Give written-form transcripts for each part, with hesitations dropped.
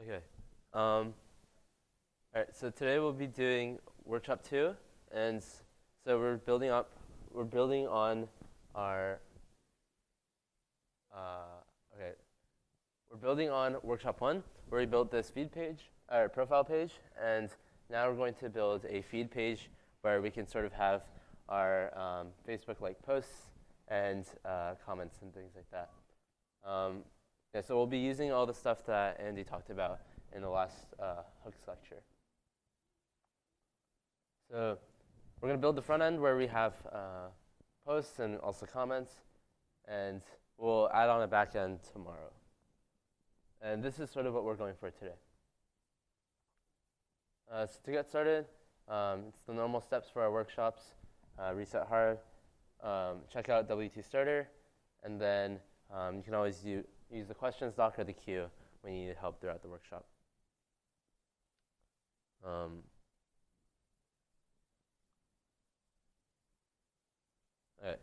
Okay. All right. So today we'll be doing workshop 2, and so we're building on our. Okay. We're building on workshop 1, where we built this feed page, or profile page, and now we're going to build a feed page where we can sort of have our Facebook-like posts and comments and things like that. Yeah, so we'll be using all the stuff that Andy talked about in the last hooks lecture. So we're going to build the front end where we have posts and also comments, and we'll add on a back end tomorrow. And this is sort of what we're going for today. So to get started, it's the normal steps for our workshops. Reset hard, check out W2 Starter, and then you can always use the questions doc or the queue when you need help throughout the workshop. All right.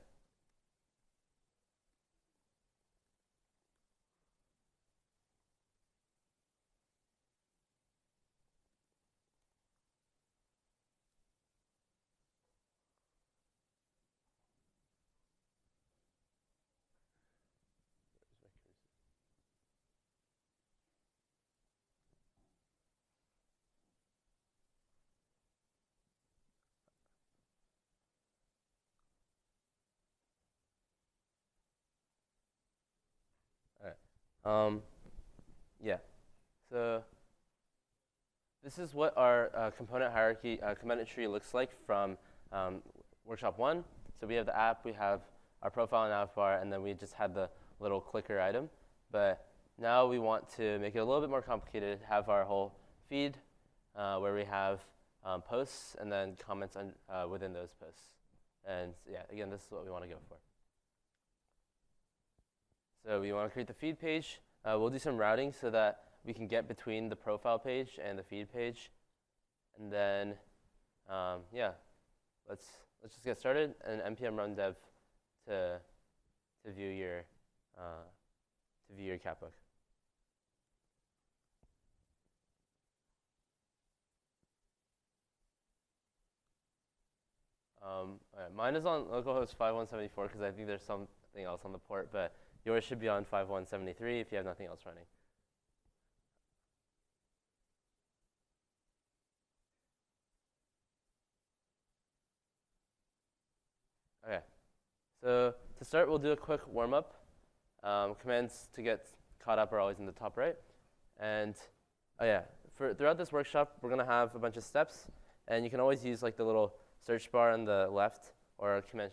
All right. Yeah. So this is what our component hierarchy, component tree looks like from workshop 1. So we have the app, we have our profile and navbar, and then we just had the little clicker item. But now we want to make it a little bit more complicated, have our whole feed where we have posts and then comments within those posts. And yeah, again, this is what we want to go for. So we want to create the feed page. We'll do some routing so that we can get between the profile page and the feed page. And then, yeah, let's just get started. And npm run dev to view your capbook. Right, mine is on localhost 5174 because I think there's something else on the port, but yours should be on 5173 if you have nothing else running. Okay, so to start, we'll do a quick warm-up. Commands to get caught up are always in the top right. And oh yeah, throughout this workshop, we're going to have a bunch of steps. And you can always use like the little search bar on the left or command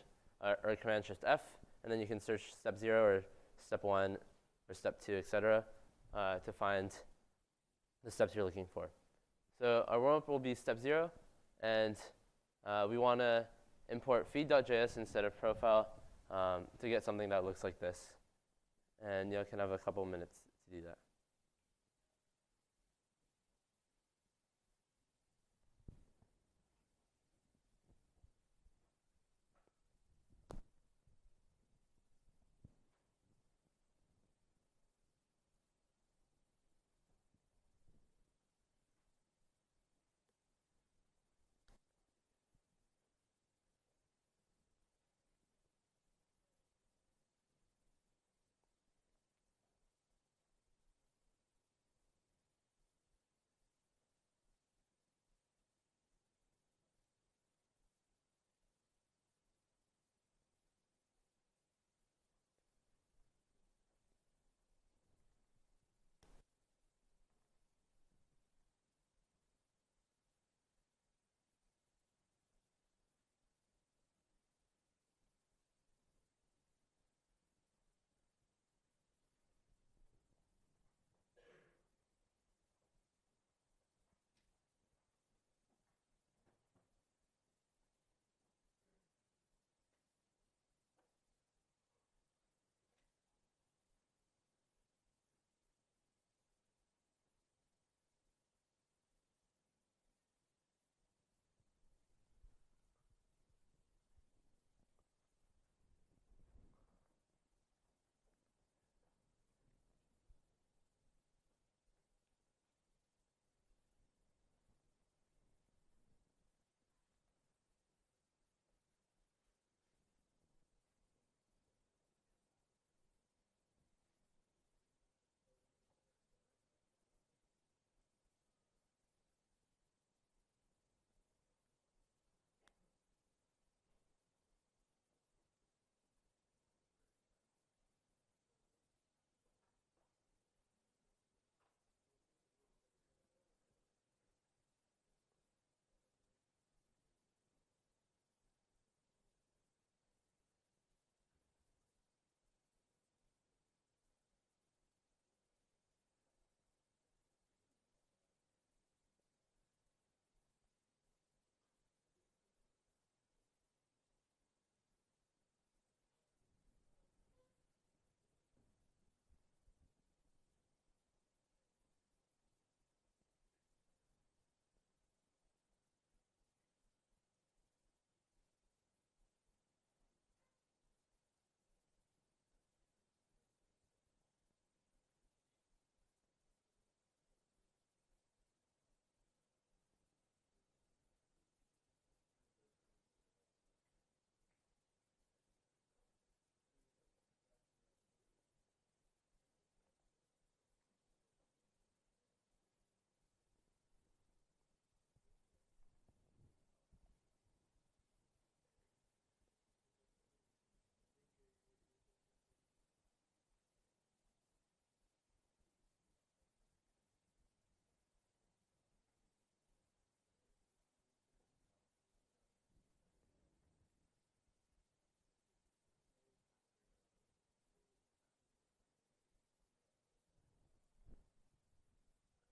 shift F. And then you can search step 0 or step 1 or step 2, etc. To find the steps you're looking for. So our warm-up will be step 0. And we want to import feed.js instead of profile to get something that looks like this. And you can have a couple minutes to do that.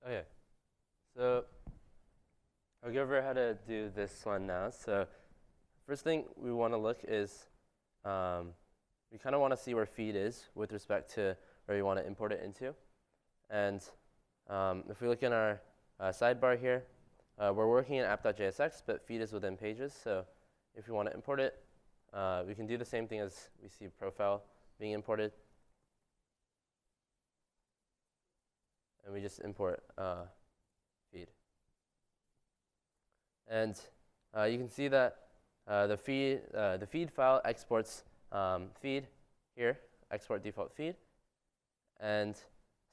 Okay, so I'll go over how to do this one now. So first thing we want to look is we kind of want to see where feed is with respect to where we want to import it into. And if we look in our sidebar here, we're working in app.jsx, but feed is within pages. So if we want to import it, we can do the same thing as we see profile being imported. And we just import feed. And you can see that the feed file exports feed here, export default feed. And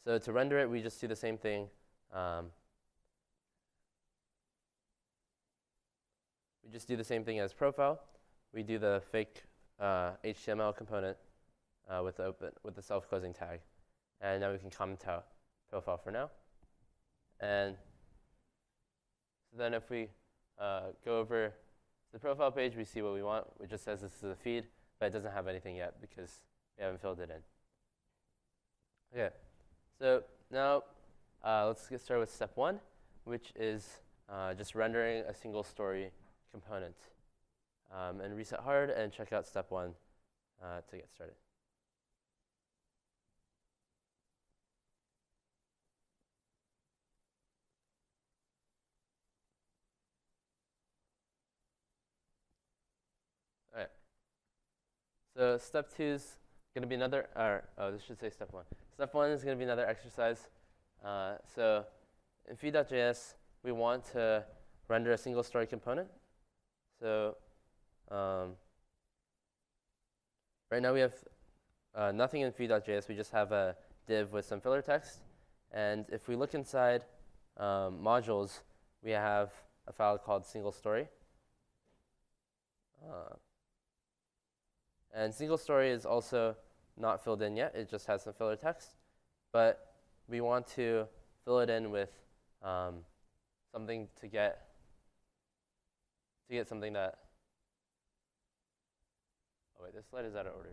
so to render it, we just do the same thing. We just do the same thing as profile. We do the fake HTML component with the self-closing tag. And now we can comment out profile for now. And so then if we go over the profile page, we see what we want. It just says this is a feed, but it doesn't have anything yet because we haven't filled it in. Okay, so now let's get started with step one, which is just rendering a single story component. And reset hard and check out step one to get started. All right. So step two is going to be another, this should say step one. Step one is going to be another exercise. So in feed.js, we want to render a single story component. So right now we have nothing in feed.js. We just have a div with some filler text. And if we look inside modules, we have a file called single story. And single story is also not filled in yet. It just has some filler text. But we want to fill it in with something to get something that, oh wait, this slide is out of order.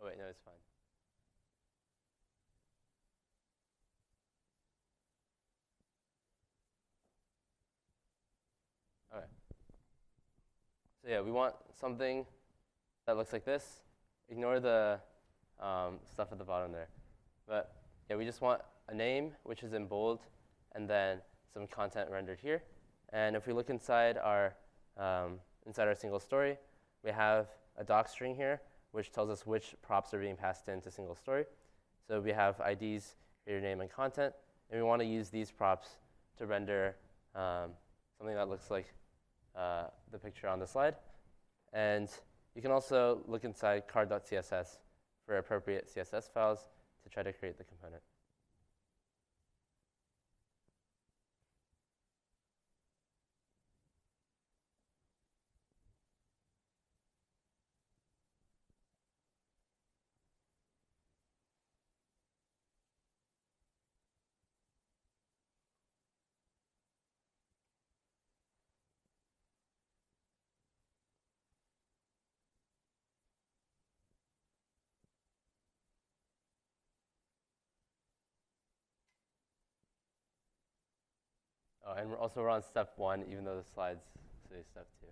Oh wait, no, it's fine. Okay. So yeah, we want something that looks like this. Ignore the stuff at the bottom there. But yeah, we just want a name, which is in bold, and then some content rendered here. And if we look inside our single story, we have a doc string here, which tells us which props are being passed into single story. So we have IDs, creator name, and content. And we want to use these props to render something that looks like the picture on the slide. And you can also look inside card.css for appropriate CSS files to try to create the component. Oh, and we're on step one, even though the slides say step two.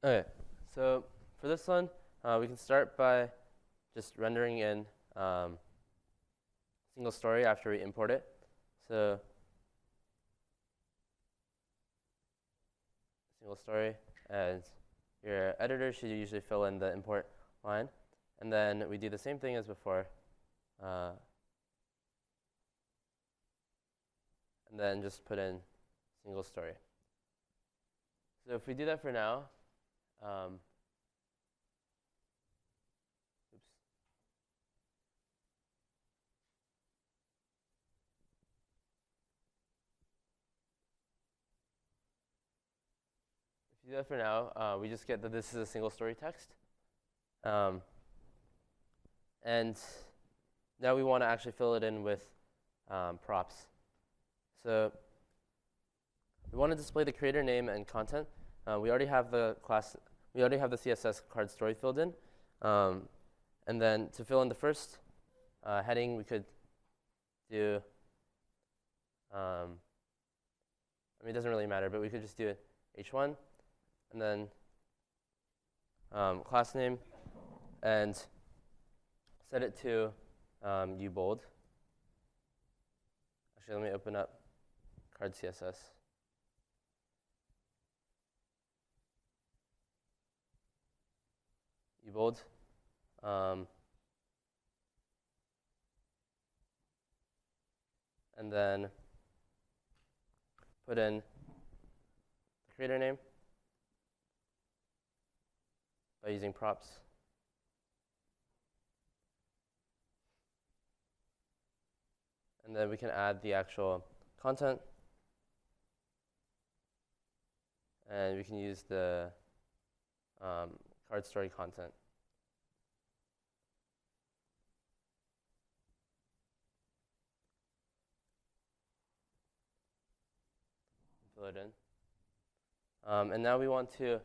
Okay, so for this one, we can start by just rendering in single story after we import it. So single story, and your editor should usually fill in the import line. And then we do the same thing as before. And then just put in single story. So if we do that for now, if you do that for now, we just get that this is a single story text. And now we want to actually fill it in with props. So we want to display the creator name and content. We already have the class. We already have the CSS card story filled in. And then to fill in the first heading, we could do. I mean, it doesn't really matter, but we could just do h1, and then class name, and set it to ubold. Actually, let me open up card CSS. Ubold. And then put in the creator name by using props. And then we can add the actual content. And we can use the card story content. Fill it in. And now we want to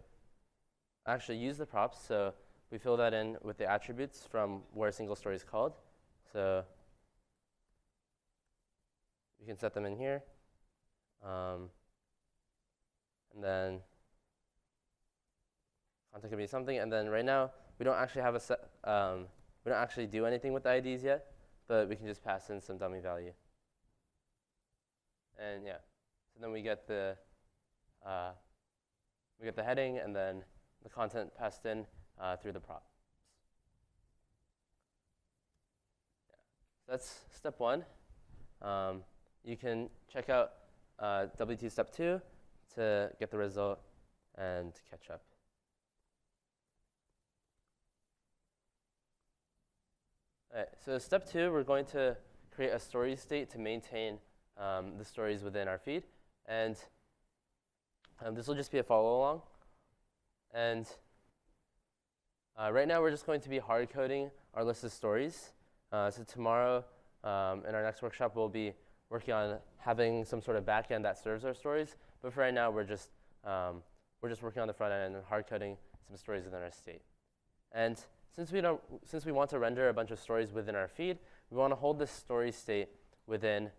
actually use the props. So we fill that in with the attributes from where a single story is called. So we can set them in here. And then content can be something. And then right now, we don't actually have a set, we don't actually do anything with the IDs yet, but we can just pass in some dummy value. And yeah, so then we get the heading and then the content passed in through the props. Yeah. So that's step one. You can check out W2 step 2 to get the result and catch up. All right, so step 2, we're going to create a story state to maintain the stories within our feed. And this will just be a follow along. And right now, we're just going to be hard coding our list of stories. So tomorrow, in our next workshop, we'll be working on having some sort of backend that serves our stories. But for right now, we're just working on the front end and hard coding some stories within our state. And since we want to render a bunch of stories within our feed, we want to hold this story state within.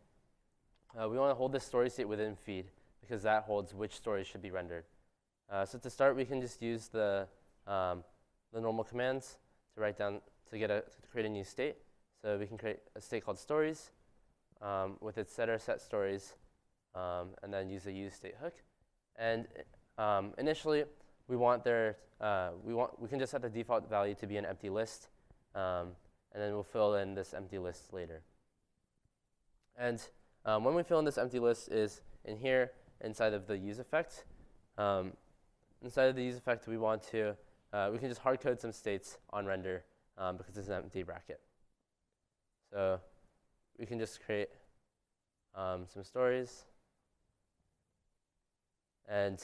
Feed because that holds which stories should be rendered. So to start, we can just use the normal commands to write down to create a new state. So we can create a state called stories with its setter set stories, and then use the use state hook. And initially, we can just set the default value to be an empty list, and then we'll fill in this empty list later. And when we fill in this empty list is in here inside of the use effect. Inside of the use effect, we can just hard code some states on render because it's an empty bracket. So we can just create some stories. And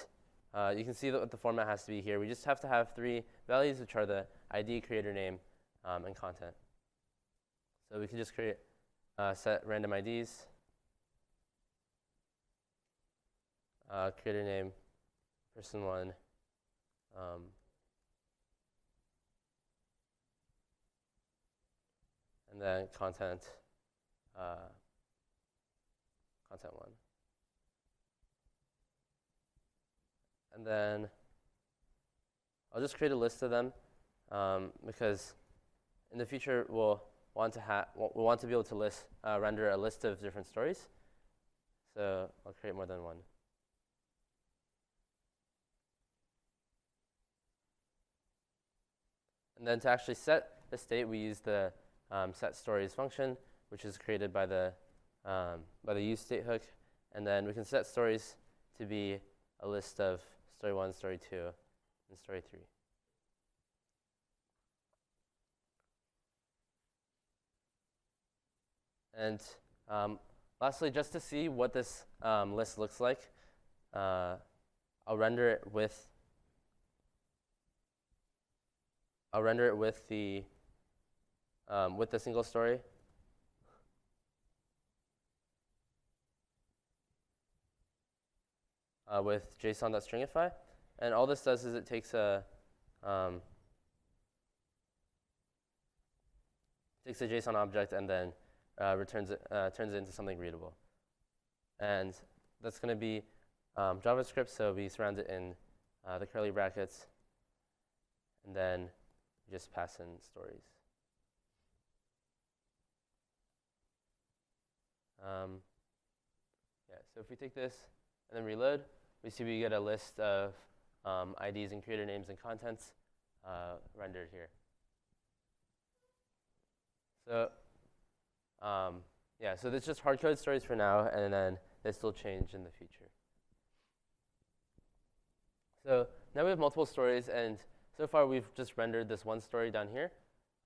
you can see that what the format has to be here. We just have to have 3 values, which are the ID, creator name, and content. So we can just create set random IDs, creator name, person 1, and then content 1. And then I'll just create a list of them because in the future we'll want to be able to render a list of different stories. So I'll create more than one. And then to actually set the state, we use the set stories function, which is created by the use state hook. And then we can set stories to be a list of story 1, story 2, and story 3. And lastly, just to see what this list looks like, I'll render it with the single story. With JSON.stringify, and all this does is it takes a JSON object and then turns it into something readable. And that's going to be JavaScript, so we surround it in the curly brackets, and then just pass in stories. Yeah, so if we take this and then reload, we see we get a list of IDs and creator names and contents rendered here. So yeah, so that's just hard code stories for now, and then this will change in the future. So now we have multiple stories, and so far we've just rendered this one story down here.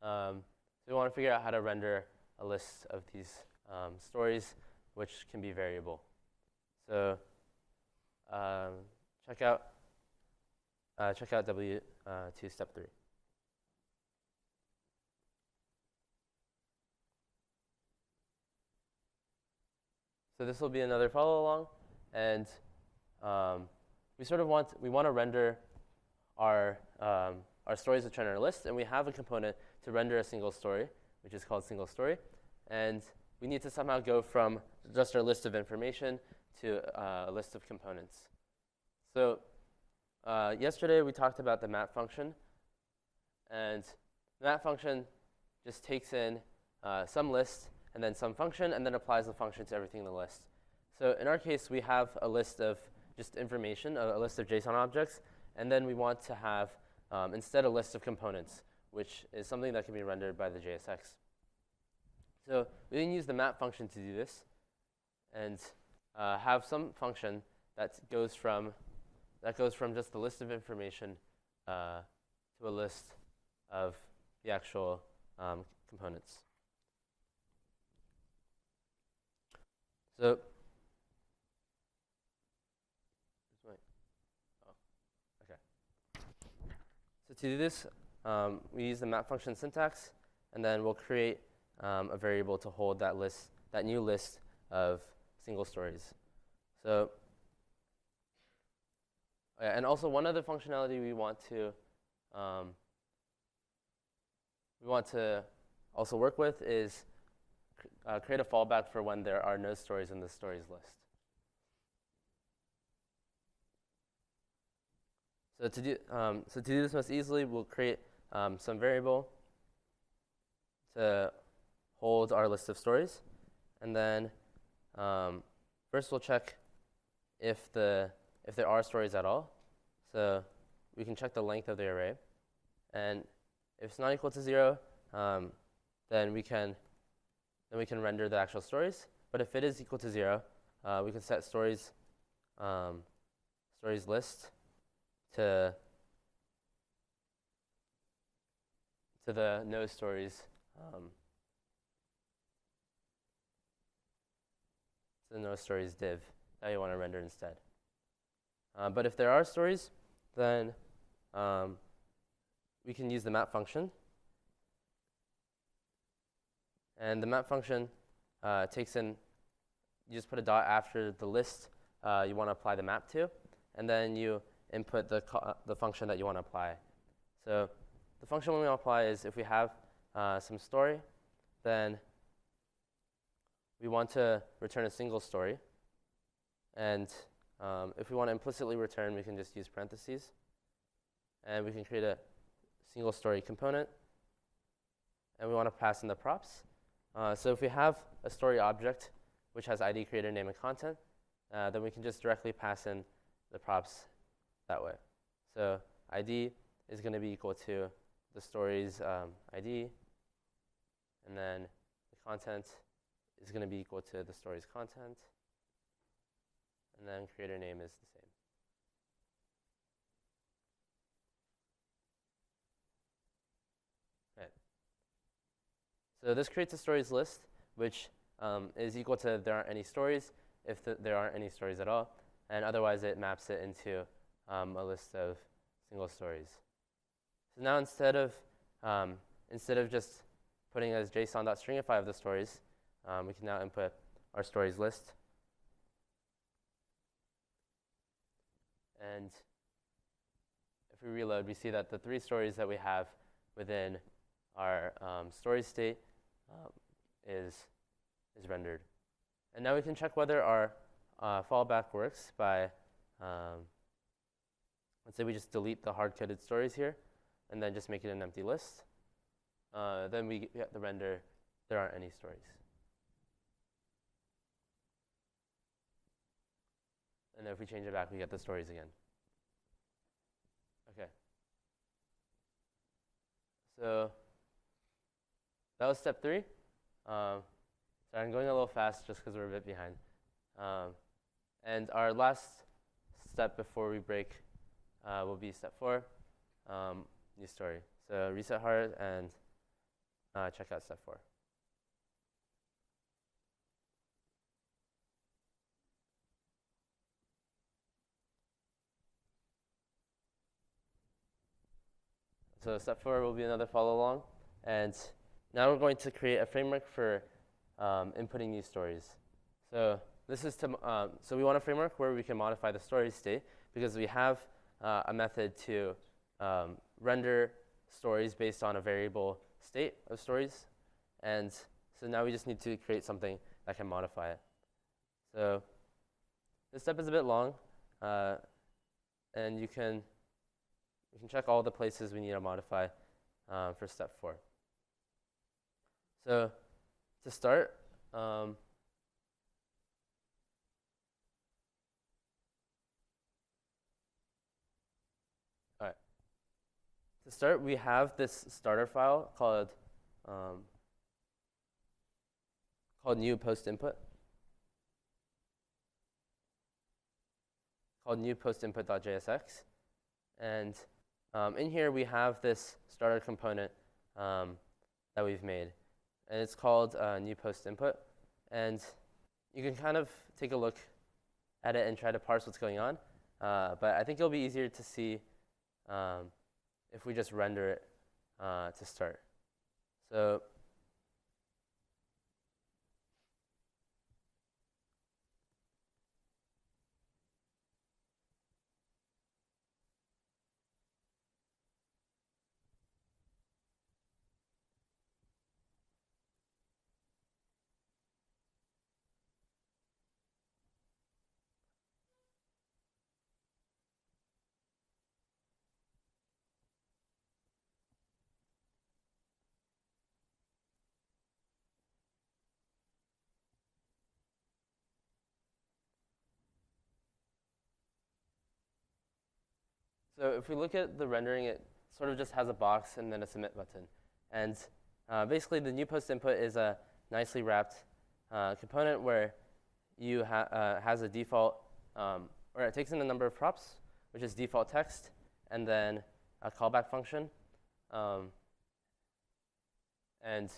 So we want to figure out how to render a list of these stories, which can be variable. So check out W2 step 3. So this will be another follow along, and we want to render our stories which are in our list, and we have a component to render a single story, which is called single story, and we need to somehow go from just our list of information to a list of components. So yesterday we talked about the map function, and the map function just takes in some list and then some function, and then applies the function to everything in the list. So in our case, we have a list of just information, a list of JSON objects, and then we want to have instead a list of components, which is something that can be rendered by the JSX. So we can use the map function to do this, and have some function that goes from just the list of information to a list of the actual components. So So to do this, we use the map function syntax, and then we'll create a variable to hold that new list of single stories. So, and also one other functionality we want to also work with is create a fallback for when there are no stories in the stories list. So to do this most easily, we'll create some variable to hold our list of stories, and then first we'll check if there are stories at all. So we can check the length of the array, and if it's not equal to 0, then we can render the actual stories. But if it is equal to 0, we can set stories list to the no stories div that you want to render instead. But if there are stories, then we can use the map function. And the map function takes in, you just put a dot after the list you want to apply the map to, and then you input the function that you want to apply. So the function we want to apply is if we have some story, then we want to return a single story. And if we want to implicitly return, we can just use parentheses. and we can create a single story component, and we want to pass in the props. So if we have a story object which has ID, creator, name, and content, then we can just directly pass in the props that way. So ID is going to be equal to the story's ID, and then the content is going to be equal to the story's content, and then creator name is the same. Right. So this creates a stories list, which is equal to there aren't any stories if there aren't any stories at all, and otherwise it maps it into a list of single stories. So now instead of just putting as JSON.stringify of the stories, we can now input our stories list. And if we reload, we see that the 3 stories that we have within our story state is rendered. And now we can check whether our fallback works by, let's say we just delete the hard-coded stories here, and then just make it an empty list. Then we get the render, there aren't any stories. And then if we change it back, we get the stories again. Okay. So that was step 3. Sorry, I'm going a little fast just because we're a bit behind. And our last step before we break will be step 4, new story. So reset hard and check out step 4. So step 4 will be another follow along. And now we're going to create a framework for inputting new stories. So this is so we want a framework where we can modify the story state because we have a method to render stories based on a variable state of stories. And so now we just need to create something that can modify it. So this step is a bit long, and you can check all the places we need to modify for step 4. So to start, all right. To start, we have this starter file called new post input. Called new post input.jsx, and in here we have this starter component that we've made, and it's called new post input. And you can kind of take a look at it and try to parse what's going on, but I think it'll be easier to see if we just render it to start. So So if we look at the rendering, it sort of just has a box and then a submit button. And basically, the new post input is a nicely wrapped component where you has a default, or it takes in a number of props, which is default text, and then a callback function. And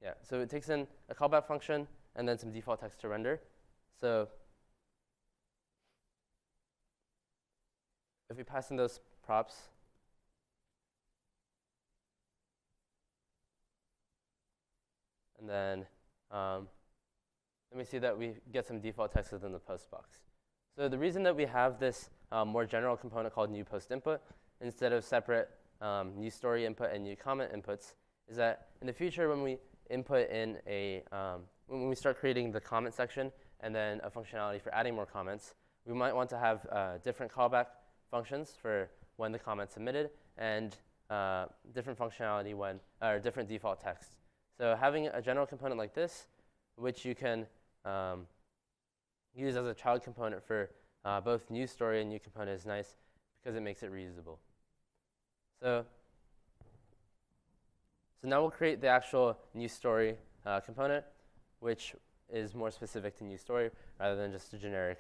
yeah, so it takes in a callback function and then some default text to render. So if we pass in those props, and then we see that we get some default text within the post box. So the reason that we have this more general component called new post input instead of separate new story input and new comment inputs is that in the future when we input in when we start creating the comment section and then a functionality for adding more comments, we might want to have different callback functions for when the comment's submitted and different functionality when, or different default text. So having a general component like this, which you can use as a child component for both new story and new component is nice because it makes it reusable. So now we'll create the actual new story component, which is more specific to new story rather than just a generic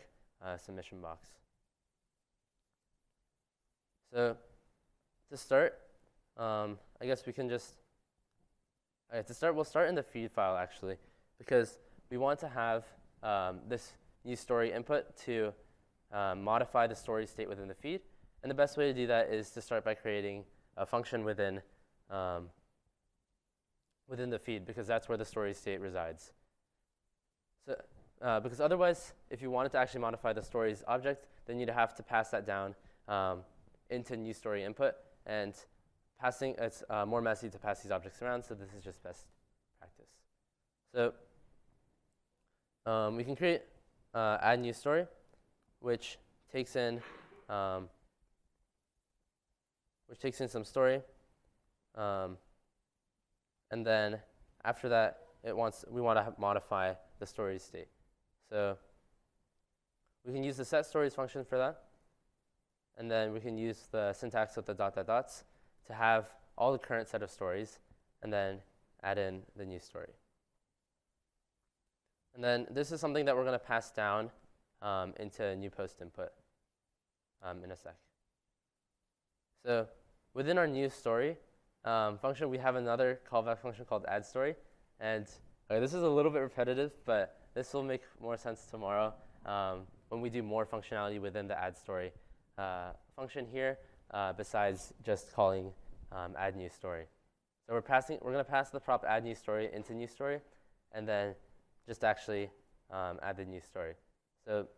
submission box. So to start, I guess we can just, we'll start in the feed file actually, because we want to have this new story input to modify the story state within the feed. And the best way to do that is to start by creating a function within the feed, because that's where the story state resides. So, because otherwise, if you wanted to actually modify the stories object, then you'd have to pass that down into new story input, and it's more messy to pass these objects around, so this is just best practice. So we can create add new story, which takes in some story, and then after that, we want to modify the story state. So we can use the set stories function for that, and then we can use the syntax with the dots to have all the current set of stories, and then add in the new story. And then this is something that we're going to pass down into new post input in a sec. So within our new story function, we have another callback function called add story. And this is a little bit repetitive, but this will make more sense tomorrow when we do more functionality within the add story function here, besides just calling add new story. So we're going to pass the prop add new story into new story, and then just actually add the new story. So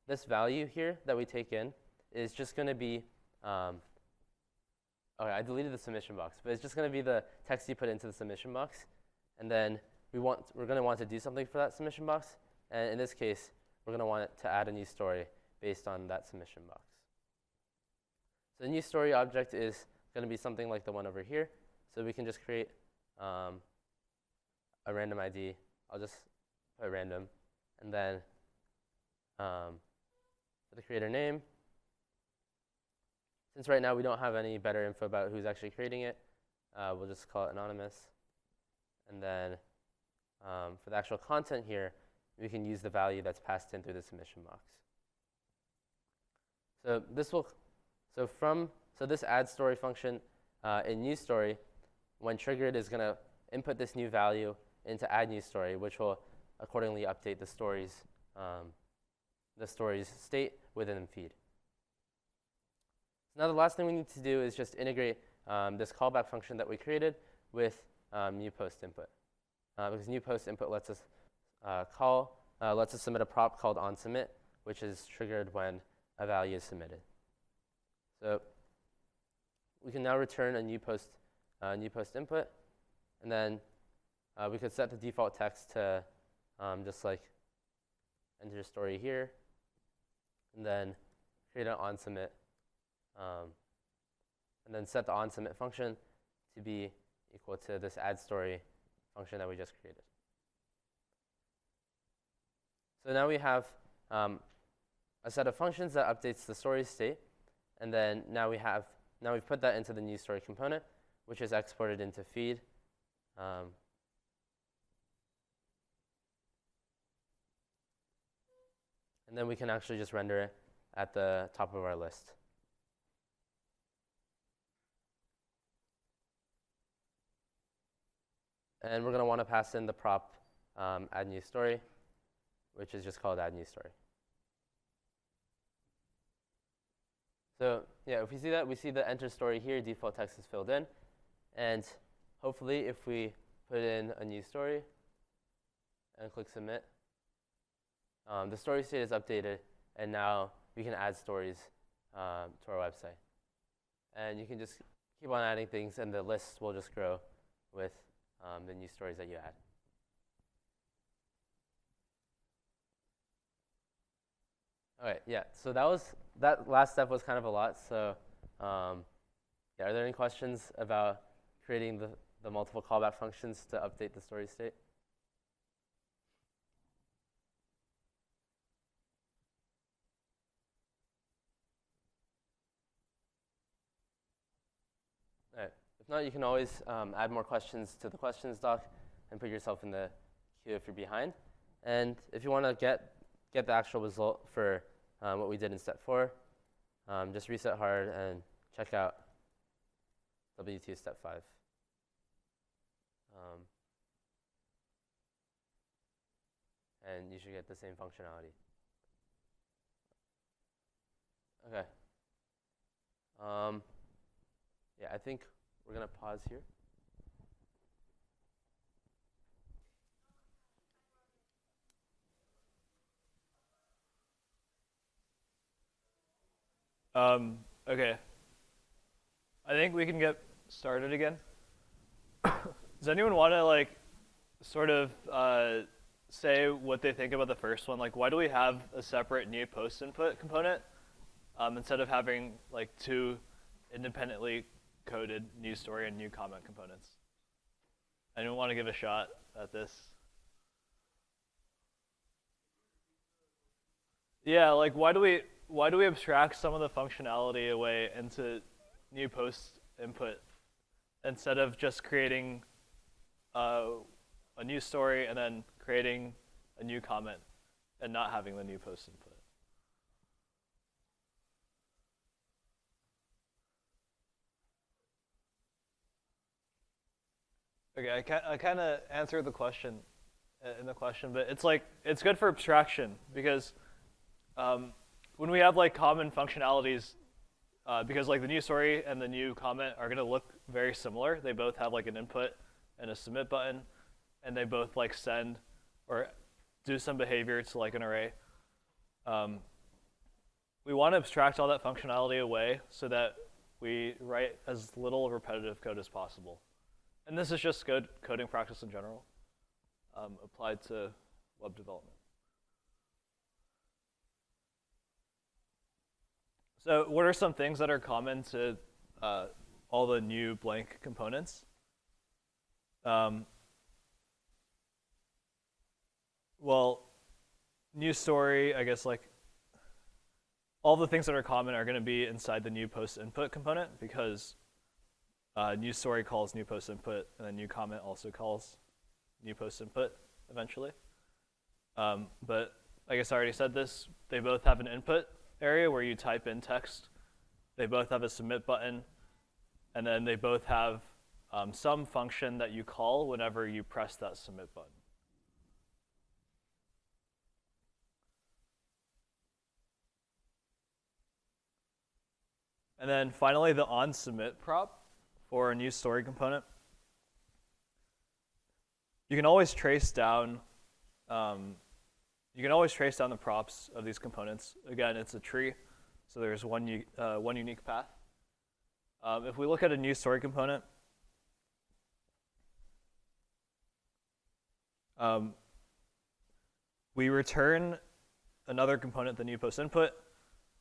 this value here that we take in is just going to be, okay, I deleted the submission box, but it's just going to be the text you put into the submission box, and then we're going to want to do something for that submission box, and in this case, we're going to want it to add a new story based on that submission box. So the new story object is going to be something like the one over here. So we can just create a random ID. I'll just put random, and then for the creator name, since right now we don't have any better info about who's actually creating it, we'll just call it anonymous. And then for the actual content here, we can use the value that's passed in through the submission box. So this add story function in new story, when triggered, is going to input this new value into add new story, which will accordingly update the story's state within the feed. Now the last thing we need to do is just integrate this callback function that we created with new post input, because new post input lets us lets us submit a prop called onSubmit, which is triggered when a value is submitted. So we can now return a new post input, and then we could set the default text to just like enter your story here, and then create an onSubmit, and then set the onSubmit function to be equal to this add story function that we just created. So now we have a set of functions that updates the story state, and then now we've put that into the new story component, which is exported into feed. And then we can actually just render it at the top of our list. And we're going to want to pass in the prop add new story, which is just called add new story. So yeah, if we see that, we see the enter story here, default text is filled in. And hopefully, if we put in a new story and click submit, the story state is updated, and now we can add stories to our website. And you can just keep on adding things, and the list will just grow with the new stories that you add. Okay, yeah, so that last step was kind of a lot. So yeah, are there any questions about creating the multiple callback functions to update the story state? All right. If not, you can always add more questions to the questions doc and put yourself in the queue if you're behind. And if you want to get the actual result for what we did in step 4, just reset hard and check out W2 step 5. And you should get the same functionality. Okay. Yeah, I think we're going to pause here. Okay. I think we can get started again. Does anyone want to like sort of say what they think about the first one? Like, why do we have a separate new post input component instead of having like 2 independently coded new story and new comment components? Anyone want to give a shot at this? Yeah, like why do we abstract some of the functionality away into new post input instead of just creating a new story and then creating a new comment and not having the new post input? Okay, I kind of answered the question in the question, but it's like it's good for abstraction because when we have like common functionalities, because like the new story and the new comment are going to look very similar. They both have like an input and a submit button, and they both like send or do some behavior to like an array. We want to abstract all that functionality away so that we write as little repetitive code as possible. And this is just good coding practice in general, applied to web development. So what are some things that are common to all the new blank components? Well, new story, I guess like all the things that are common are going to be inside the new post input component because new story calls new post input, and then new comment also calls new post input eventually. But I guess I already said this, they both have an input area where you type in text. They both have a submit button, and then they both have some function that you call whenever you press that submit button. And then finally, the onSubmit prop for a new story component. You can always trace down the props of these components. Again, it's a tree, so there's one unique path. If we look at a new story component, we return another component, the new post input,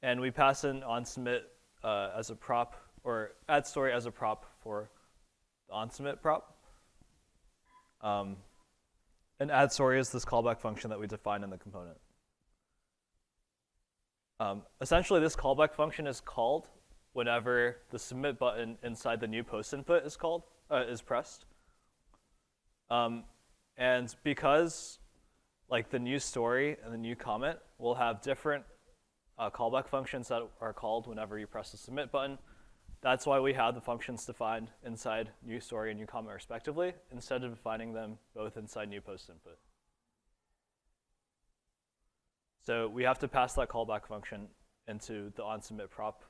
and we pass in onSubmit as a prop, or add story as a prop for the onSubmit prop. And add story is this callback function that we define in the component. Essentially, this callback function is called whenever the submit button inside the new post input is pressed. And because like the new story and the new comment will have different callback functions that are called whenever you press the submit button, that's why we have the functions defined inside new story and new comment respectively, instead of defining them both inside new post input. So we have to pass that callback function into the onSubmit prop,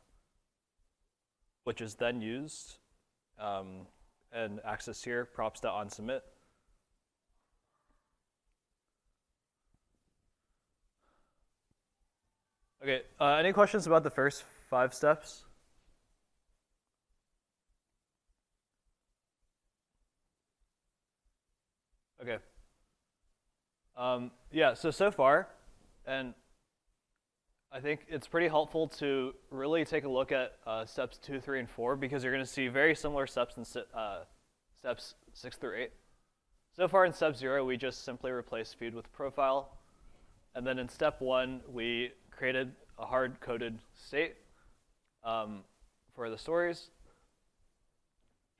which is then used and accessed here, props.onSubmit. Okay, any questions about the first 5 steps? Okay. Yeah, so far, and I think it's pretty helpful to really take a look at steps 2, 3, and 4 because you're going to see very similar steps in steps 6 through 8. So far in step 0, we just simply replaced feed with profile. And then in step 1, we created a hard-coded state for the stories.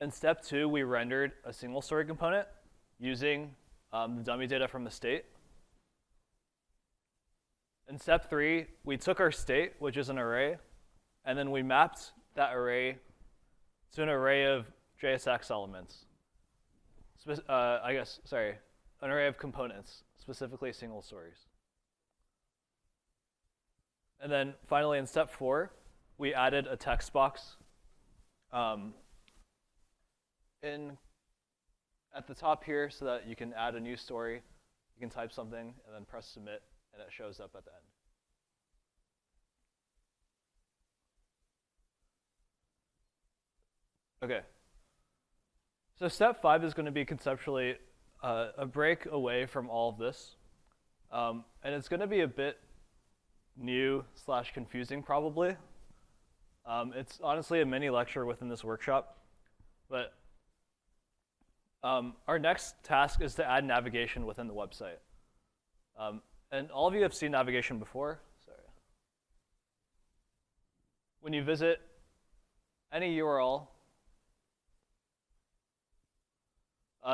In step 2, we rendered a single story component using the dummy data from the state. In step 3, we took our state, which is an array, and then we mapped that array to an array of JSX elements. An array of components, specifically single stories. And then finally, in step 4, we added a text box at the top here so that you can add a new story. You can type something and then press submit, and it shows up at the end. Okay. So step 5 is going to be conceptually a break away from all of this. And it's going to be a bit new / confusing probably. It's honestly a mini lecture within this workshop. But our next task is to add navigation within the website. And all of you have seen navigation before. Sorry. When you visit any URL,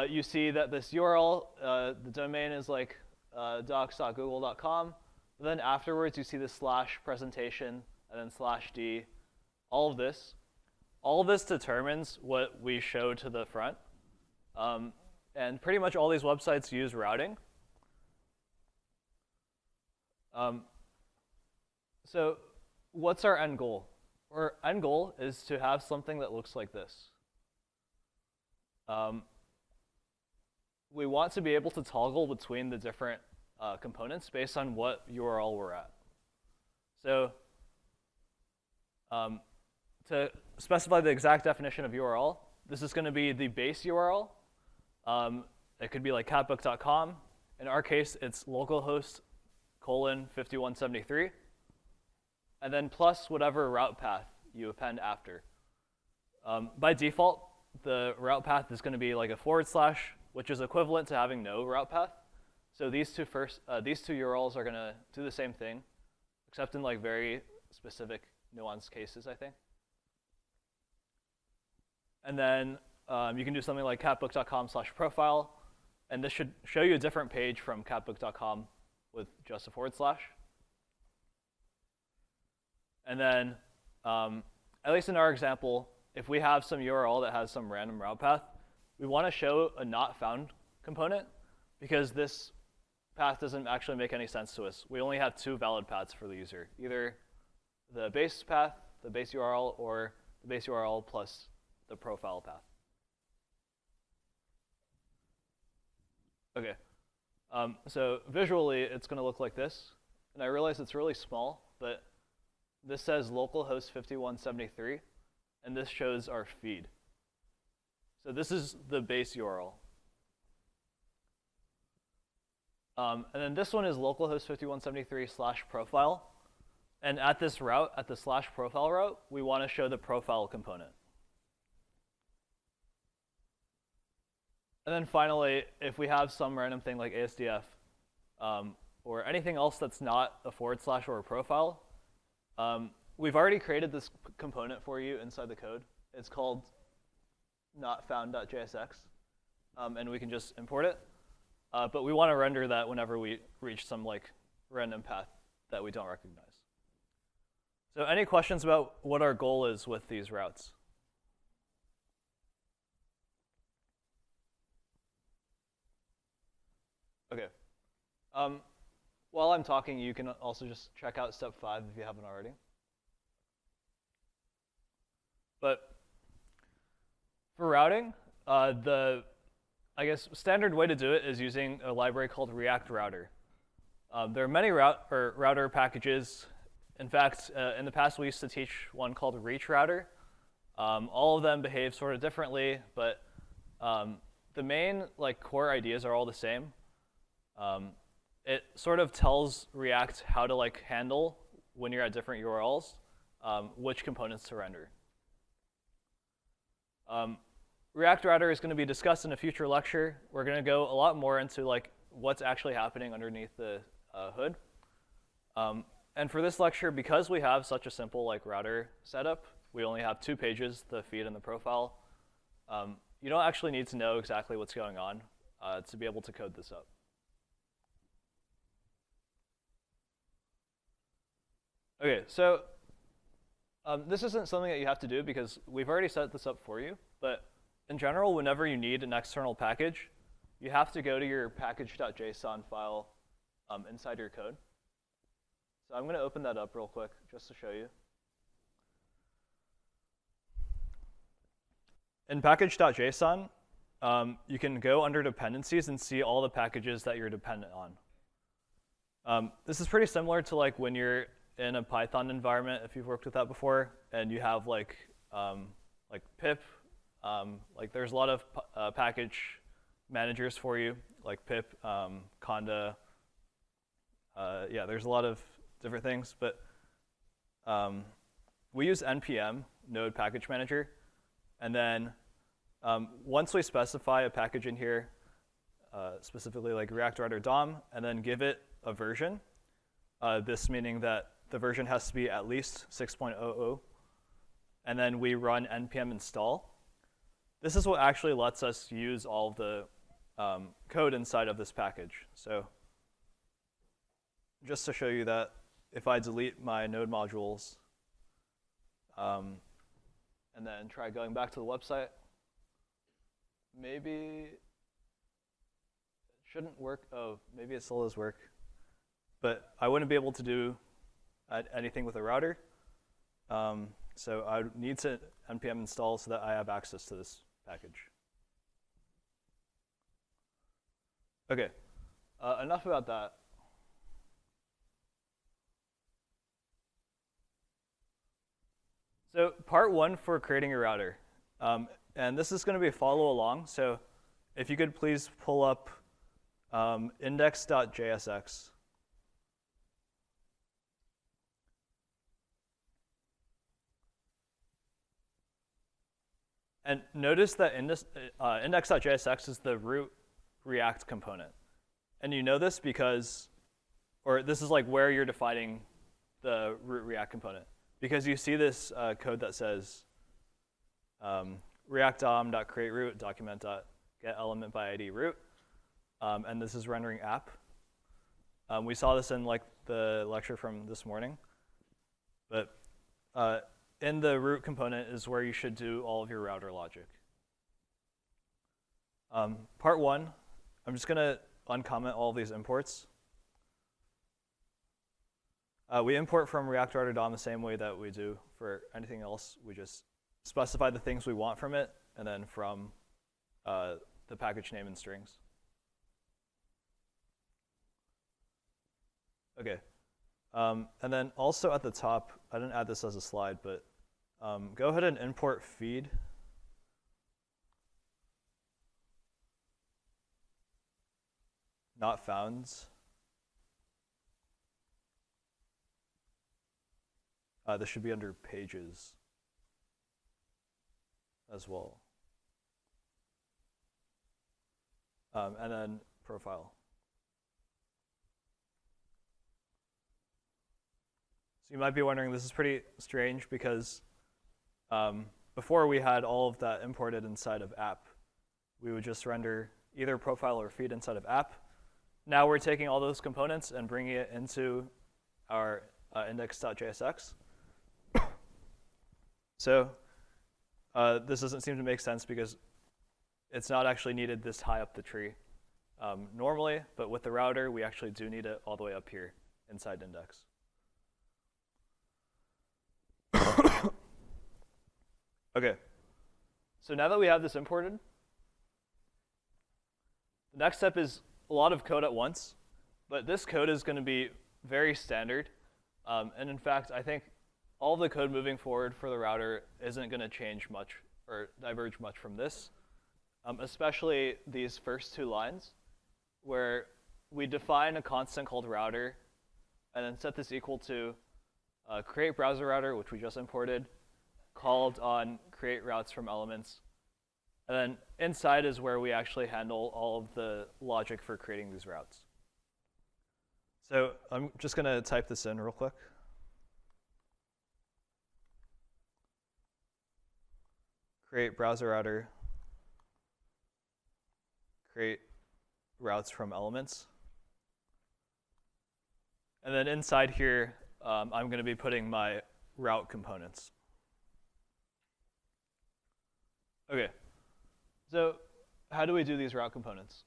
you see that this URL, the domain is like docs.google.com. Then afterwards, you see the /presentation and then /d, all of this. All of this determines what we show to the front. And pretty much all these websites use routing. So what's our end goal? Our end goal is to have something that looks like this. We want to be able to toggle between the different components based on what URL we're at. So to specify the exact definition of URL, this is going to be the base URL. It could be like catbook.com. In our case, it's localhost :5173, and then plus whatever route path you append after. By default, the route path is going to be like a /, which is equivalent to having no route path. So these two URLs are going to do the same thing, except in like very specific nuanced cases, I think. And then you can do something like catbook.com/profile, and this should show you a different page from catbook.com with just a /. And then, at least in our example, if we have some URL that has some random route path, we want to show a not found component because this path doesn't actually make any sense to us. We only have 2 valid paths for the user, either the base path, the base URL, or the base URL plus the profile path. Okay, so visually it's going to look like this. And I realize it's really small, but this says localhost 5173, and this shows our feed. So this is the base URL. And then this one is localhost 5173/profile. And at this route, at the /profile route, we want to show the profile component. And then finally, if we have some random thing like ASDF or anything else that's not a / or a profile, we've already created this component for you inside the code. It's called notfound.jsx, and we can just import it. But we want to render that whenever we reach some like random path that we don't recognize. So any questions about what our goal is with these routes? Okay. While I'm talking, you can also just check out step 5 if you haven't already. But for routing, the standard way to do it is using a library called React Router. There are many router packages. In fact, in the past, we used to teach one called Reach Router. All of them behave sort of differently, but the main core ideas are all the same. It sort of tells React how to handle when you're at different URLs, which components to render. React Router is going to be discussed in a future lecture. We're going to go a lot more into what's actually happening underneath the hood. And for this lecture, because we have such a simple router setup, we only have 2 pages, the feed and the profile. You don't actually need to know exactly what's going on to be able to code this up. Okay, so this isn't something that you have to do because we've already set this up for you. But in general, whenever you need an external package, you have to go to your package.json file inside your code. So I'm going to open that up real quick just to show you. In package.json, you can go under dependencies and see all the packages that you're dependent on. This is pretty similar to when you're in a Python environment, if you've worked with that before, and you have pip. There's a lot of package managers for you, like pip, conda. Yeah, there's a lot of different things, but we use npm, node package manager, and then once we specify a package in here, specifically React Router DOM, and then give it a version, this meaning that the version has to be at least 6.00, and then we run npm install. This is what actually lets us use all of the code inside of this package. So just to show you that, if I delete my node modules and then try going back to the website, maybe it shouldn't work. Oh, maybe it still does work. But I wouldn't be able to do anything with a router. So I would need to npm install so that I have access to this package. OK, enough about that. So part 1 for creating a router. And this is going to be a follow along. So if you could please pull up index.jsx. And notice that index.jsx is the root React component. And you know this because, or this is where you're defining the root React component. Because you see this code that says react dom.createRoot document.getElementById root. And this is rendering app. We saw this in the lecture from this morning. But in the root component is where you should do all of your router logic. Part 1, I'm just going to uncomment all of these imports. We import from React Router DOM the same way that we do for anything else. We just specify the things we want from it, and then from the package name and strings. OK. And then also at the top, I didn't add this as a slide, but go ahead and import feed. Not founds. This should be under pages as well. And then profile. So you might be wondering, this is pretty strange because before we had all of that imported inside of app. We would just render either profile or feed inside of app. Now we're taking all those components and bringing it into our index.jsx. So this doesn't seem to make sense because it's not actually needed this high up the tree normally, but with the router, we actually do need it all the way up here inside index. OK, so now that we have this imported, the next step is a lot of code at once. But this code is going to be very standard. And in fact, I think all the code moving forward for the router isn't going to change much or diverge much from this. especially these first two lines, where we define a constant called router, and then set this equal to create browser router, which we just imported, called on create routes from elements. And then inside is where we actually handle all of the logic for creating these routes. So I'm just going to type this in real quick. Create browser router, create routes from elements. And then inside here, I'm going to be putting my route components. OK, so how do we do these route components?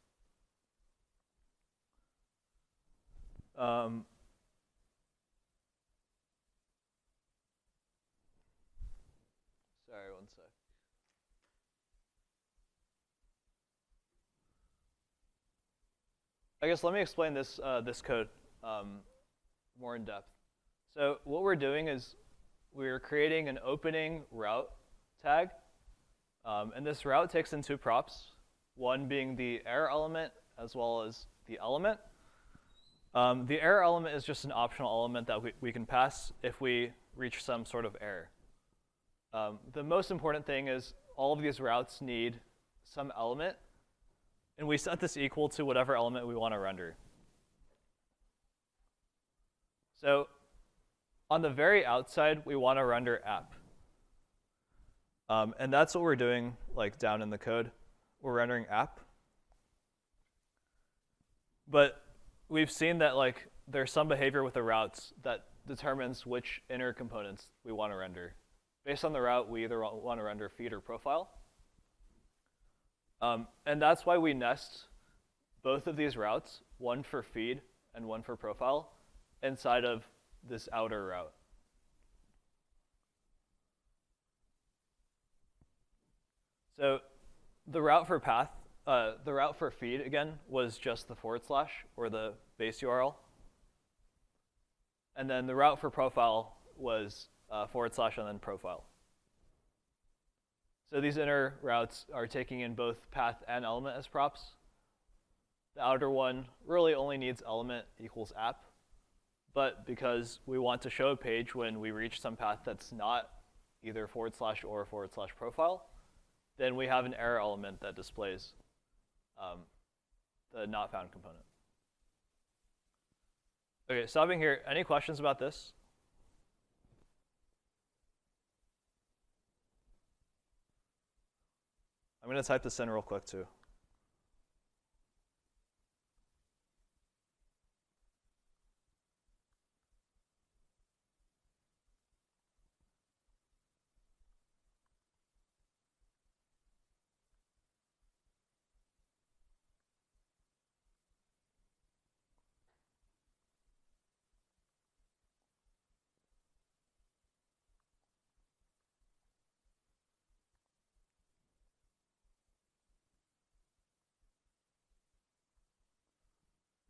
Sorry, one sec. I guess let me explain this, this code more in depth. So what we're doing is we're creating an opening route tag. And this route takes in two props, one being the error element as well as the element. The error element is just an optional element that we can pass if we reach some sort of error. The most important thing is all of these routes need some element, and we set this equal to whatever element we want to render. So on the very outside, we want to render app. And that's what we're doing like down in the code. We're rendering app. But we've seen that like there's some behavior with the routes that determines which inner components we want to render. Based on the route, we either want to render feed or profile. And that's why we nest both of these routes, one for feed and one for profile, inside of this outer route. So the route for path, the route for feed, again, was just the / or the base URL. And then the route for profile was / and then profile. So these inner routes are taking in both path and element as props. The outer one really only needs element equals app. But because we want to show a page when we reach some path that's not either / or / profile, then we have an error element that displays the not found component. OK, stopping here. Any questions about this? I'm going to type this in real quick, too.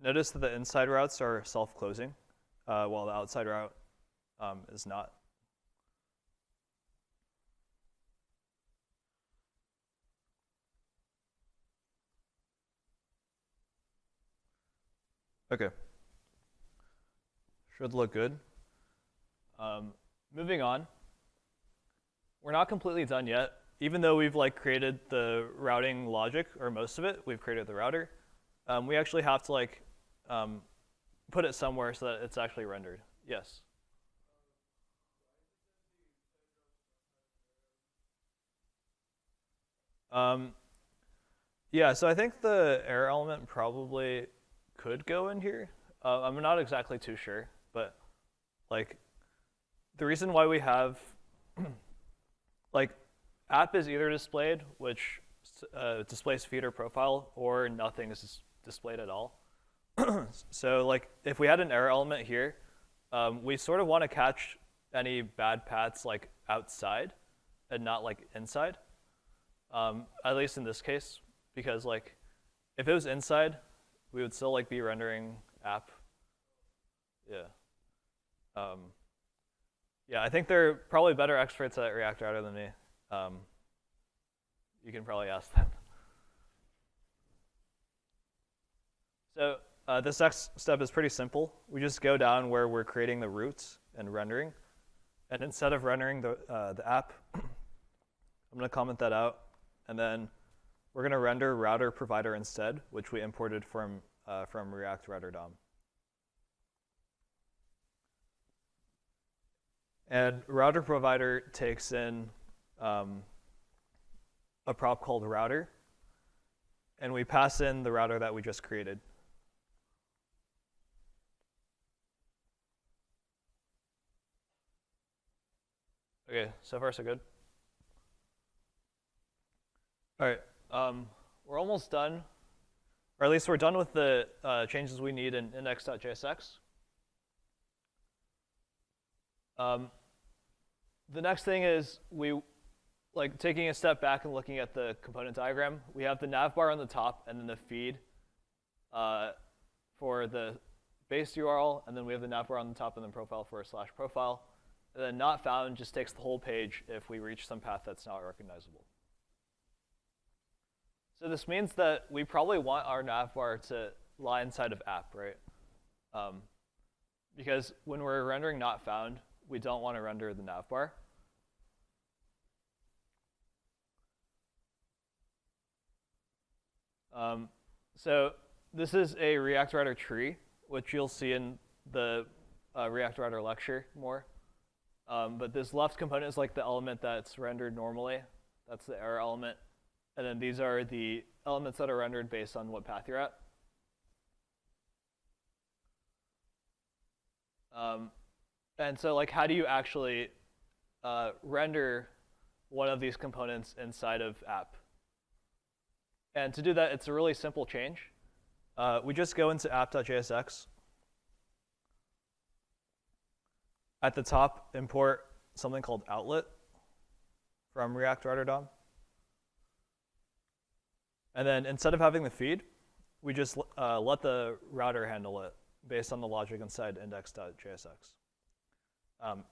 Notice that the inside routes are self-closing, while the outside route is not. OK. Should look good. Moving on. We're not completely done yet. Even though we've like created the routing logic, or most of it, we've created the router. We actually have to like put it somewhere so that it's actually rendered. Yes? Yeah, so I think the error element probably could go in here. I'm not exactly too sure, but like the reason why we have like app is either displayed, which displays feed or profile, or nothing is displayed at all. So like if we had an error element here, we sort of want to catch any bad paths like outside and not like inside, at least in this case, because like if it was inside, we would still like be rendering app. Yeah. Yeah, I think they're probably better experts at React Router than me. You can probably ask them. this next step is pretty simple. We just go down where we're creating the routes and rendering. And instead of rendering the app, I'm going to comment that out. And then we're going to render router provider instead, which we imported from React Router DOM. And router provider takes in a prop called router. And we pass in the router that we just created. Okay, so far so good. All right, we're almost done, or at least we're done with the changes we need in index.jsx. The next thing is taking a step back and looking at the component diagram. We have the navbar on the top and then the feed for the base URL, and then we have the navbar on the top and then profile for a /profile. And then not found just takes the whole page if we reach some path that's not recognizable. So this means that we probably want our navbar to lie inside of app, right? Because when we're rendering not found, we don't want to render the navbar. So this is a React Router tree, which you'll see in the React Router lecture more. But this left component is like the element that's rendered normally. That's the error element. And then these are the elements that are rendered based on what path you're at. And so how do you actually render one of these components inside of app? And to do that, it's a really simple change. We just go into app.jsx. At the top, import something called outlet from React Router DOM. And then instead of having the feed, we just let the router handle it based on the logic inside index.jsx.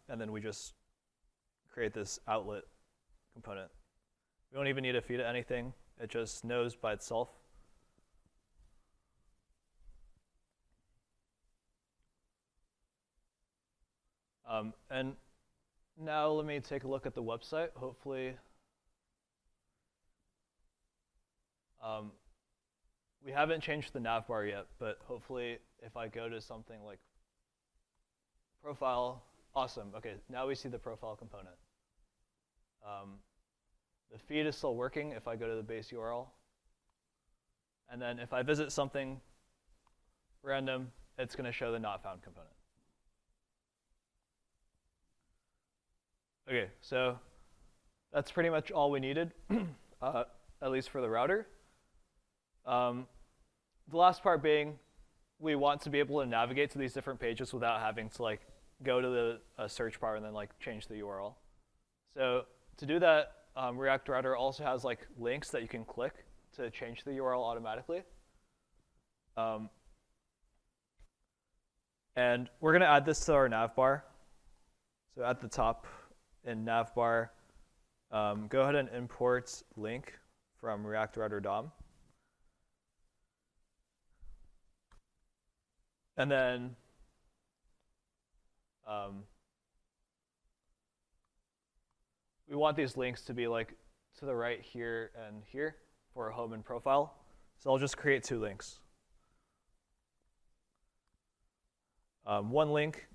And then we just create this outlet component. We don't even need to feed it anything. It just knows by itself. And now let me take a look at the website. Hopefully, we haven't changed the navbar yet, but hopefully if I go to something like profile, awesome. Okay, now we see the profile component. The feed is still working if I go to the base URL. And then if I visit something random, it's going to show the not found component. Okay, so that's pretty much all we needed, at least for the router. The last part being, we want to be able to navigate to these different pages without having to go to the search bar and then change the URL. So to do that, React Router also has links that you can click to change the URL automatically. And we're going to add this to our navbar. So at the top in navbar, go ahead and import link from React Router DOM. And then we want these links to be to the right here and here for home and profile. So I'll just create two links. One link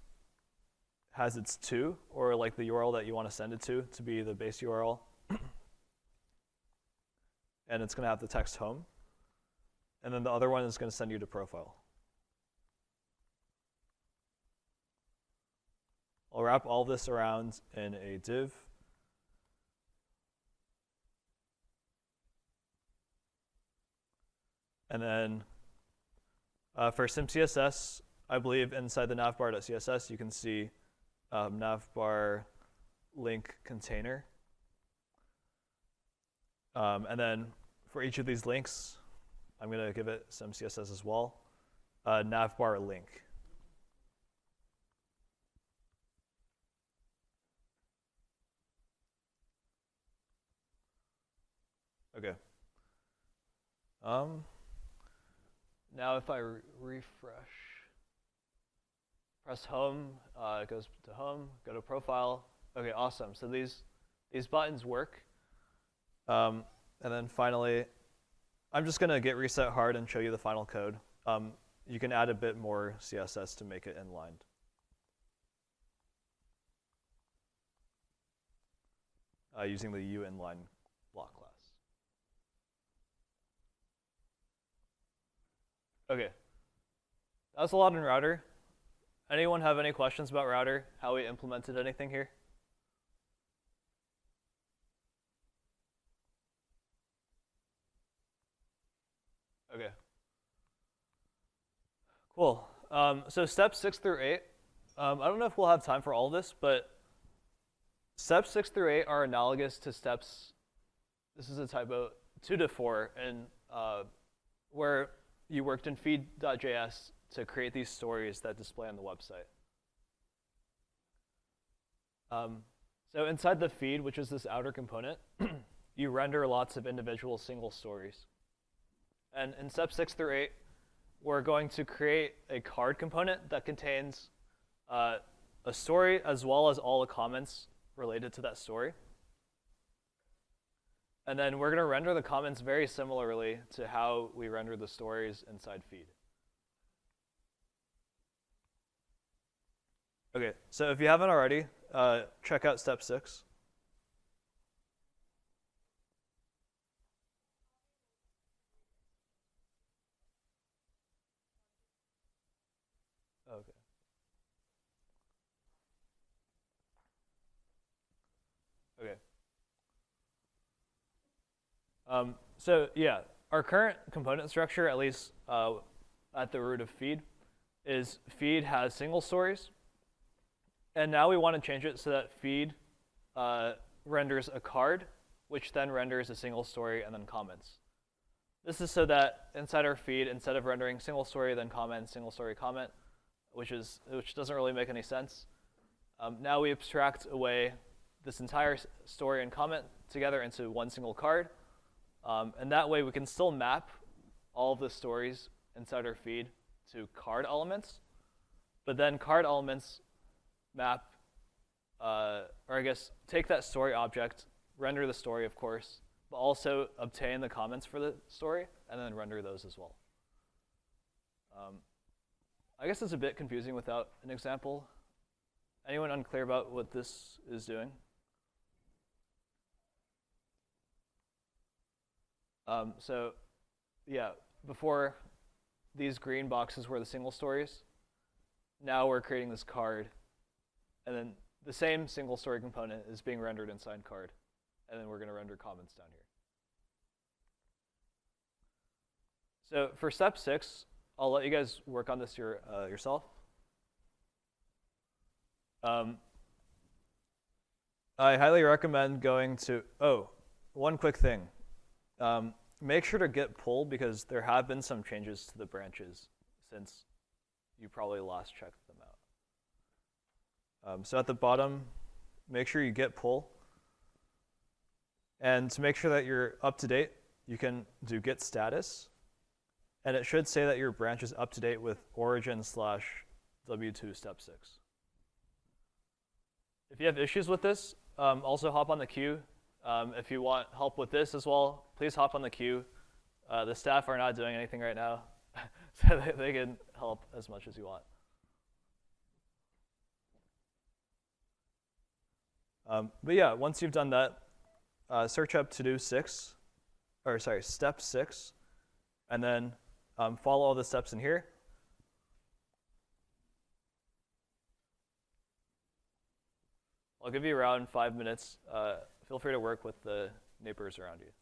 has its to, or the URL that you want to send it to be the base URL. And it's going to have the text home. And then the other one is going to send you to profile. I'll wrap all this around in a div. And then for SimCSS, I believe inside the navbar.css, you can see navbar link container. And then for each of these links, I'm going to give it some CSS as well, navbar link. Okay. now if I refresh, press home, it goes to home, go to profile. Okay, awesome. So these buttons work. And then finally, I'm just going to git reset hard and show you the final code. You can add a bit more CSS to make it inlined. Using the uInline block class. Okay, that's a lot in router. Anyone have any questions about router, how we implemented anything here? Okay. Cool. So steps 6 through 8, I don't know if we'll have time for all of this, but steps 6 through 8 are analogous to steps, this is a typo, 2 to 4, and where you worked in feed.js to create these stories that display on the website. So inside the feed, which is this outer component, you render lots of individual single stories. And in steps 6 through 8, we're going to create a card component that contains a story as well as all the comments related to that story. And then we're going to render the comments very similarly to how we render the stories inside feed. Okay, so if you haven't already, check out step 6. Okay. Okay. So yeah, our current component structure, at least at the root of feed, is feed has single stories. And now we want to change it so that feed renders a card, which then renders a single story and then comments. This is so that inside our feed, instead of rendering single story, then comment, single story, comment, which doesn't really make any sense, now we abstract away this entire story and comment together into one single card. And that way we can still map all of the stories inside our feed to card elements. But then card elements map, or I guess take that story object, render the story, of course, but also obtain the comments for the story, and then render those as well. I guess it's a bit confusing without an example. Anyone unclear about what this is doing? So yeah, before these green boxes were the single stories. Now we're creating this card, and then the same single story component is being rendered inside card, and then we're going to render comments down here. So for step 6, I'll let you guys work on this yourself. I highly recommend going to, one quick thing. Make sure to git pull, because there have been some changes to the branches since you probably last checked them out. So at the bottom, make sure you git pull. And to make sure that you're up to date, you can do git status. And it should say that your branch is up to date with origin/w2 step 6. If you have issues with this, also hop on the queue. If you want help with this as well, please hop on the queue. The staff are not doing anything right now, so they can help as much as you want. But yeah, once you've done that, search up step 6, and then follow all the steps in here. I'll give you around 5 minutes. Feel free to work with the neighbors around you.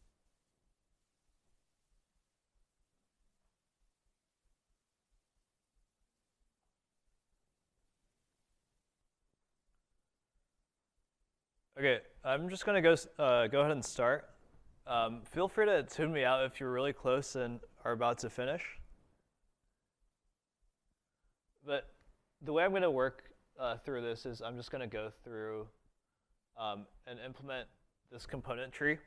Okay, I'm just going to go ahead and start. Feel free to tune me out if you're really close and are about to finish. But the way I'm going to work through this is I'm just going to go through and implement this component tree.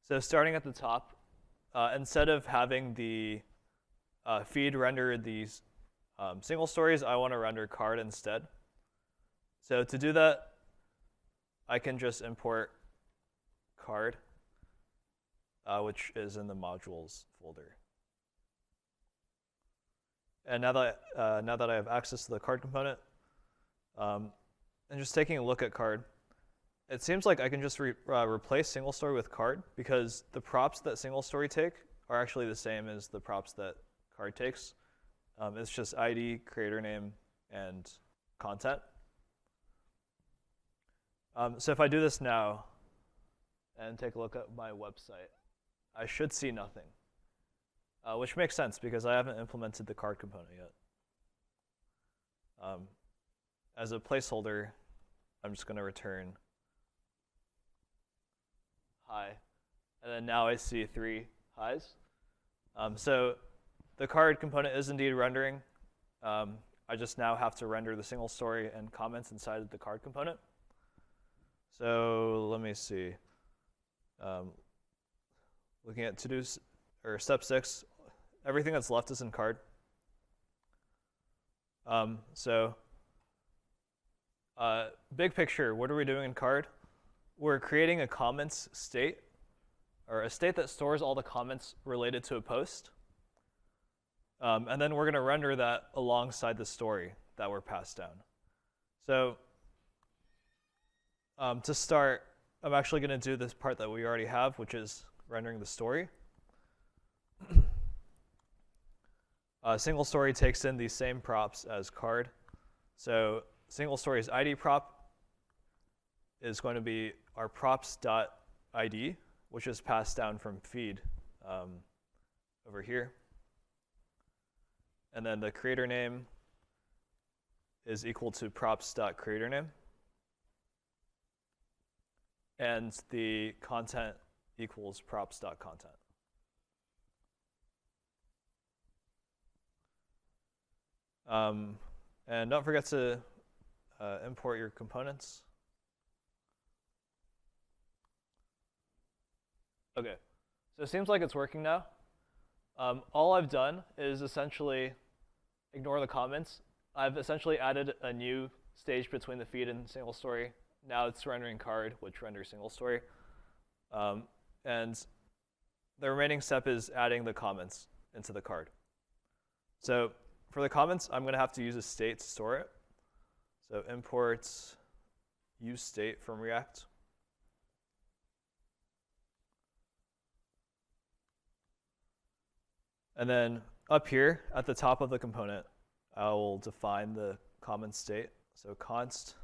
So starting at the top, instead of having the feed rendered these single stories, I want to render card instead. So to do that, I can just import card, which is in the modules folder. And now that I have access to the card component, and just taking a look at card, it seems like I can just replace single story with card, because the props that single story take are actually the same as the props that card takes. It's just ID, creator name, and content. So if I do this now and take a look at my website, I should see nothing, which makes sense because I haven't implemented the card component yet. As a placeholder, I'm just going to return hi, and then now I see 3 highs. So the card component is indeed rendering. I just now have to render the single story and comments inside of the card component. So let me see. Looking at to-dos, or step 6, everything that's left is in card. Big picture, what are we doing in card? We're creating a comments state, or a state that stores all the comments related to a post. And then we're going to render that alongside the story that were passed down. So to start, I'm actually going to do this part that we already have, which is rendering the story. Single story takes in the same props as card. So single story's ID prop is going to be our props.id, which is passed down from feed over here. And then the creator name is equal to props.creatorName. And the content equals props.content. And don't forget to import your components. Okay, so it seems like it's working now. All I've done is essentially ignore the comments. I've essentially added a new stage between the feed and single story. Now it's rendering card, which renders single story. And the remaining step is adding the comments into the card. So for the comments, I'm going to have to use a state to store it. So import use state from React. And then up here at the top of the component, I will define the comment state. So const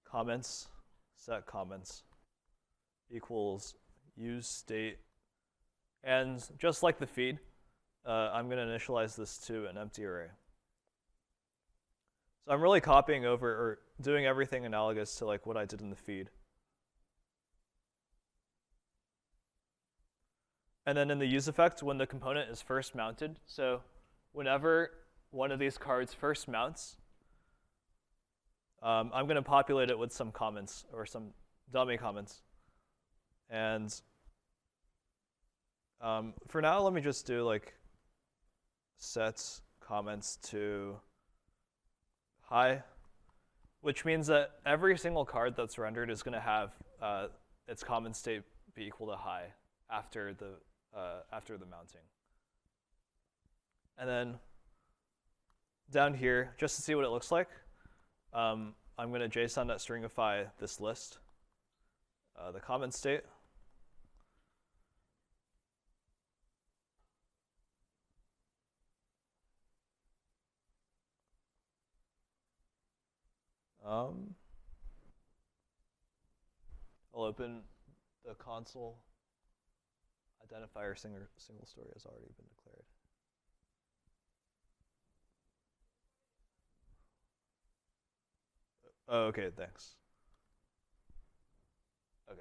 comments set comments equals use state. And just like the feed, I'm going to initialize this to an empty array. So I'm really copying over or doing everything analogous to like what I did in the feed. And then in the use effect, when the component is first mounted, so whenever one of these cards first mounts, I'm going to populate it with some comments or some dummy comments. And for now, let me just do like set comments to high, which means that every single card that's rendered is going to have its comment state be equal to high after the mounting. And then down here, just to see what it looks like, I'm going to JSON.stringify this list, the comment state. I'll open the console. Identifier single story has already been declared. Oh, okay, thanks. Okay.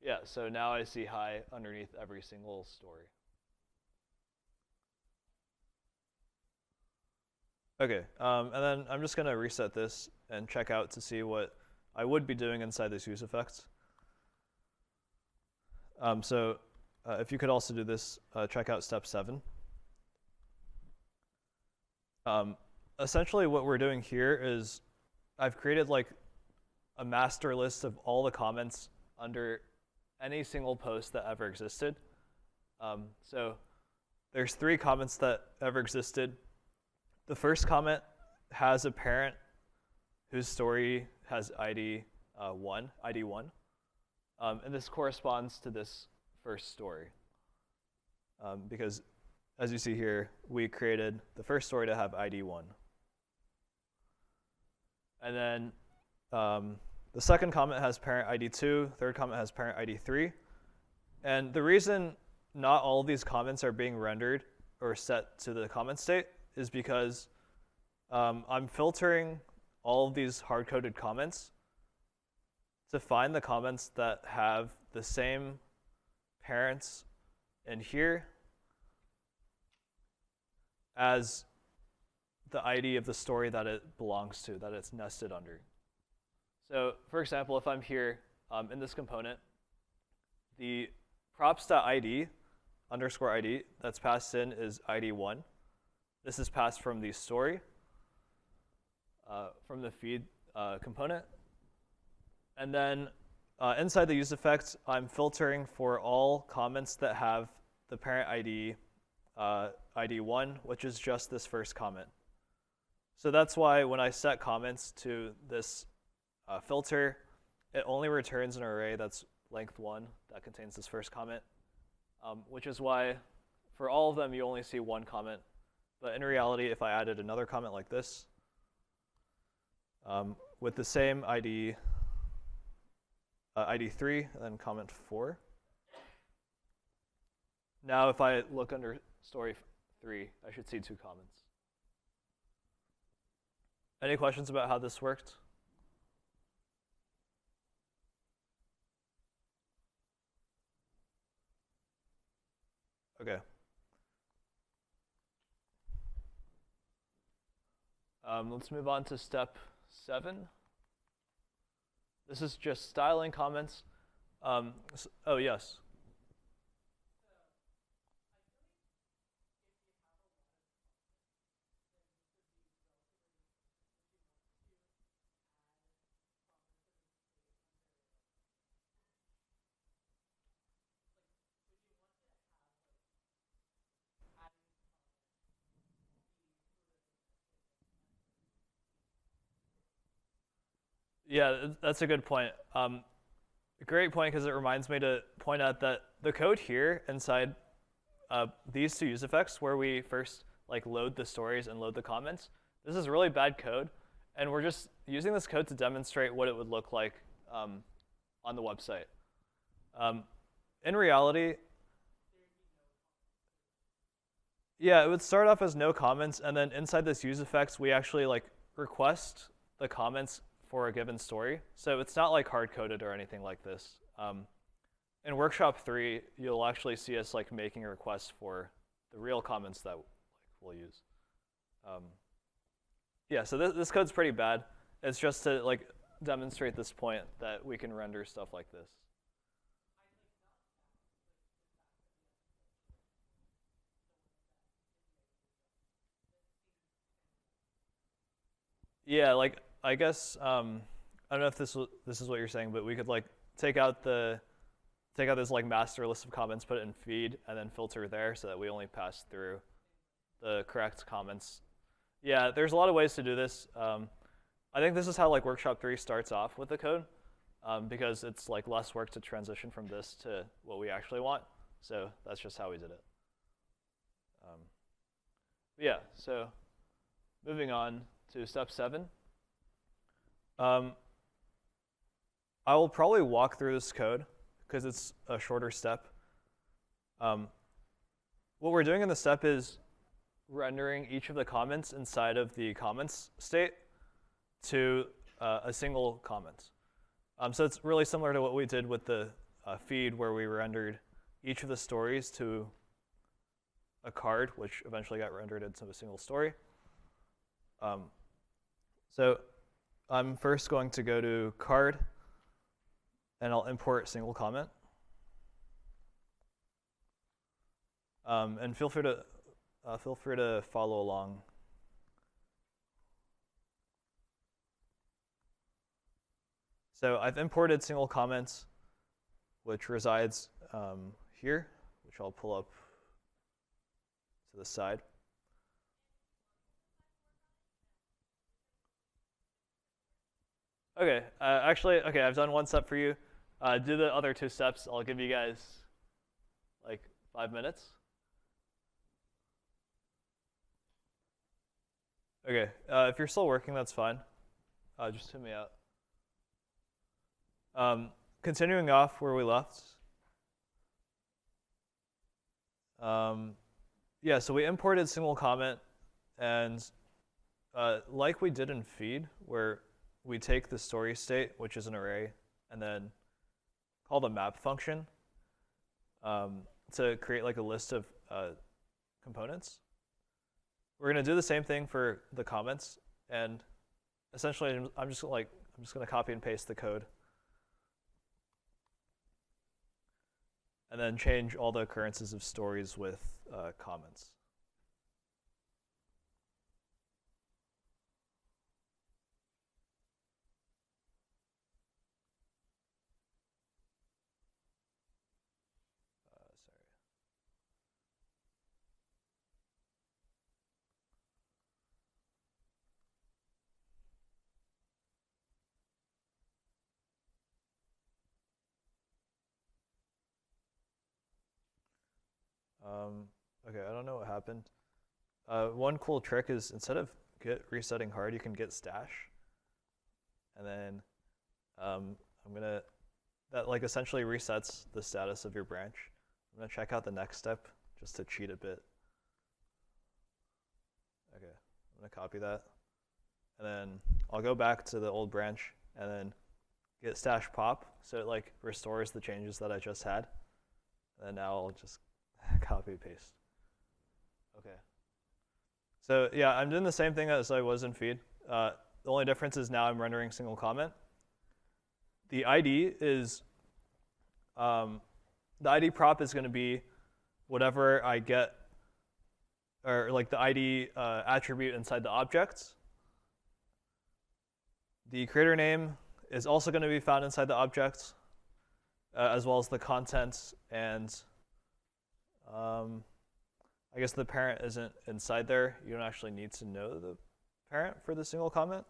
Yeah, so now I see high underneath every single story. Okay, and then I'm just going to reset this and check out to see what I would be doing inside this use effect. So if you could also do this, check out step 7. Essentially what we're doing here is I've created like a master list of all the comments under any single post that ever existed. So there's 3 comments that ever existed. The first comment has a parent whose story has ID 1, and this corresponds to this first story. Because as you see here, we created the first story to have ID 1. And then the second comment has parent ID 2, third comment has parent ID 3. And the reason not all of these comments are being rendered or set to the comment state is because I'm filtering all of these hard-coded comments to find the comments that have the same parents in here as the ID of the story that it belongs to, that it's nested under. So for example, if I'm here in this component, the props.id underscore ID that's passed in is ID 1. This is passed from the story, from the feed component. And then inside the use effect, I'm filtering for all comments that have the parent ID ID 1, which is just this first comment. So that's why when I set comments to this filter, it only returns an array that's length 1 that contains this first comment, which is why for all of them you only see 1 comment. But in reality, if I added another comment like this, with the same ID, ID 3, and then comment 4. Now if I look under story 3, I should see 2 comments. Any questions about how this worked? Okay. Let's move on to step 7. This is just styling comments. Oh, yes. Yeah, that's a good point. A great point, because it reminds me to point out that the code here inside these 2 use effects, where we first like load the stories and load the comments, this is really bad code, and we're just using this code to demonstrate what it would look like on the website. In reality, yeah, it would start off as no comments, and then inside this use effects, we actually like request the comments for a given story. So it's not like hard-coded or anything like this. In Workshop 3, you'll actually see us like making a request for the real comments that we'll use. Yeah, so this code's pretty bad. It's just to like demonstrate this point that we can render stuff like this. Yeah, like I guess I don't know if this is what you're saying, but we could like take out this like master list of comments, put it in feed, and then filter there so that we only pass through the correct comments. Yeah, there's a lot of ways to do this. I think this is how like Workshop 3 starts off with the code, because it's like less work to transition from this to what we actually want. So that's just how we did it. Yeah, so moving on to step 7. I will probably walk through this code because it's a shorter step. What we're doing in the step is rendering each of the comments inside of the comments state to a single comment. So it's really similar to what we did with the feed, where we rendered each of the stories to a card, which eventually got rendered into a single story. So I'm first going to go to card, and I'll import single comment. And feel free to follow along. So I've imported single comments, which resides here, which I'll pull up to the side. Okay, actually, okay, I've done one step for you. Do the other 2 steps. I'll give you guys like 5 minutes. Okay, if you're still working, that's fine. Just hit me out. Continuing off where we left. Yeah, so we imported single comment, and like we did in feed, where we take the story state, which is an array, and then call the map function to create like a list of components. We're going to do the same thing for the comments, and essentially I'm just going to copy and paste the code, and then change all the occurrences of stories with comments. Okay, I don't know what happened. One cool trick is instead of git resetting hard, you can git stash. And then that like essentially resets the status of your branch. I'm gonna check out the next step just to cheat a bit. Okay, I'm gonna copy that. And then I'll go back to the old branch and then git stash pop, so it like restores the changes that I just had. And now I'll just copy paste. Okay. So yeah, I'm doing the same thing as I was in feed. The only difference is now I'm rendering single comment. The ID is the ID prop is going to be whatever I get, or like the ID attribute inside the objects. The creator name is also going to be found inside the objects, as well as the contents, and I guess the parent isn't inside there. You don't actually need to know the parent for the single comment.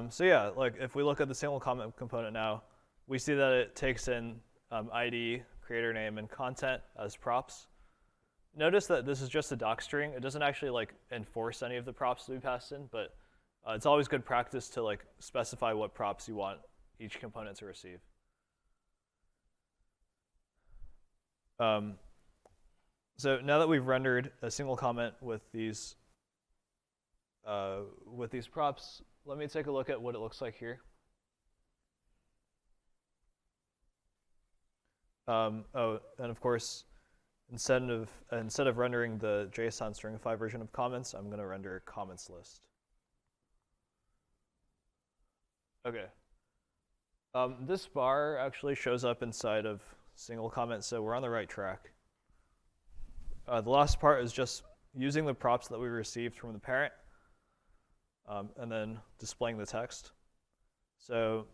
So yeah, like if we look at the single comment component now, we see that it takes in ID, creator name, and content as props. Notice that this is just a doc string. It doesn't actually like enforce any of the props to be passed in, but it's always good practice to like specify what props you want each component to receive. So now that we've rendered a single comment with these props, let me take a look at what it looks like here. Oh, and of course, instead of rendering the JSON stringify version of comments, I'm going to render comments list. Okay. This bar actually shows up inside of single comment, so we're on the right track. The last part is just using the props that we received from the parent, and then displaying the text. So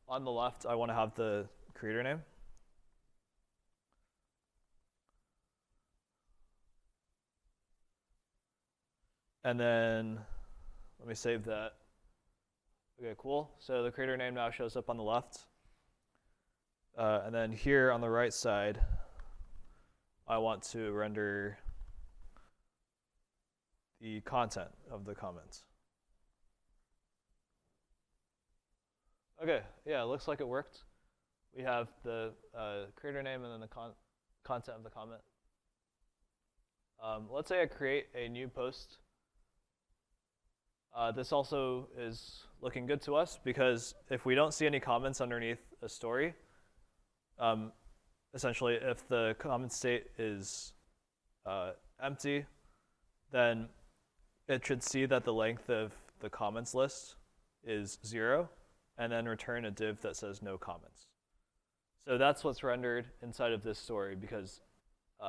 on the left, I want to have the creator name. And then let me save that. Okay, cool. So the creator name now shows up on the left. And then here on the right side, I want to render the content of the comments. Okay, yeah, it looks like it worked. We have the creator name and then the content of the comment. Let's say I create a new post. This also is looking good to us because if we don't see any comments underneath a story, essentially if the comment state is empty, then it should see that the length of the comments list is 0 and then return a div that says no comments. So that's what's rendered inside of this story because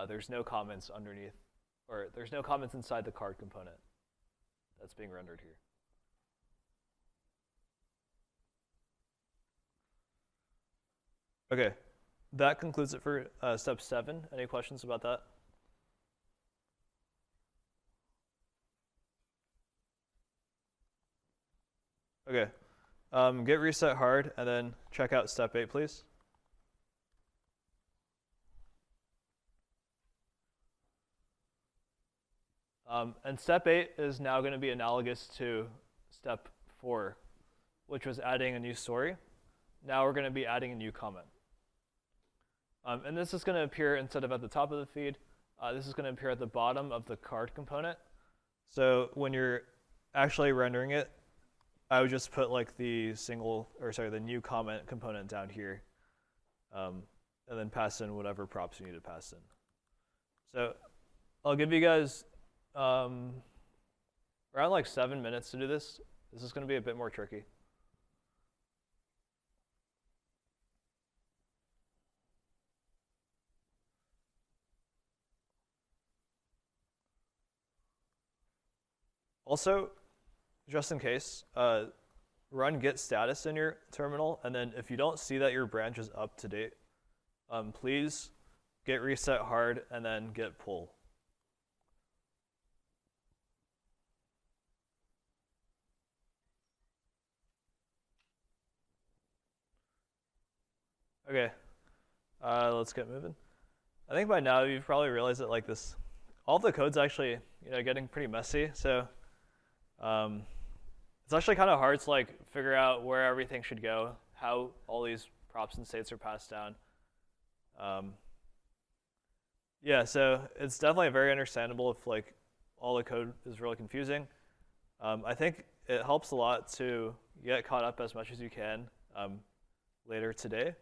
there's no comments underneath, or there's no comments inside the card component that's being rendered here. Okay, that concludes it for step 7. Any questions about that? Okay, get reset hard and then check out step 8, please. And step 8 is now going to be analogous to step 4, which was adding a new story. Now we're going to be adding a new comment. And this is going to appear instead of at the top of the feed, this is going to appear at the bottom of the card component. So when you're actually rendering it, I would just put like the new comment component down here, and then pass in whatever props you need to pass in. So I'll give you guys around like 7 minutes to do this. This is going to be a bit more tricky. Also, just in case, run git status in your terminal, and then if you don't see that your branch is up to date, please git reset hard and then git pull. Okay, let's get moving. I think by now you've probably realized that like this, all of the code's actually getting pretty messy. So it's actually kind of hard to like figure out where everything should go, how all these props and states are passed down. Yeah, so it's definitely very understandable if like all the code is really confusing. I think it helps a lot to get caught up as much as you can later today,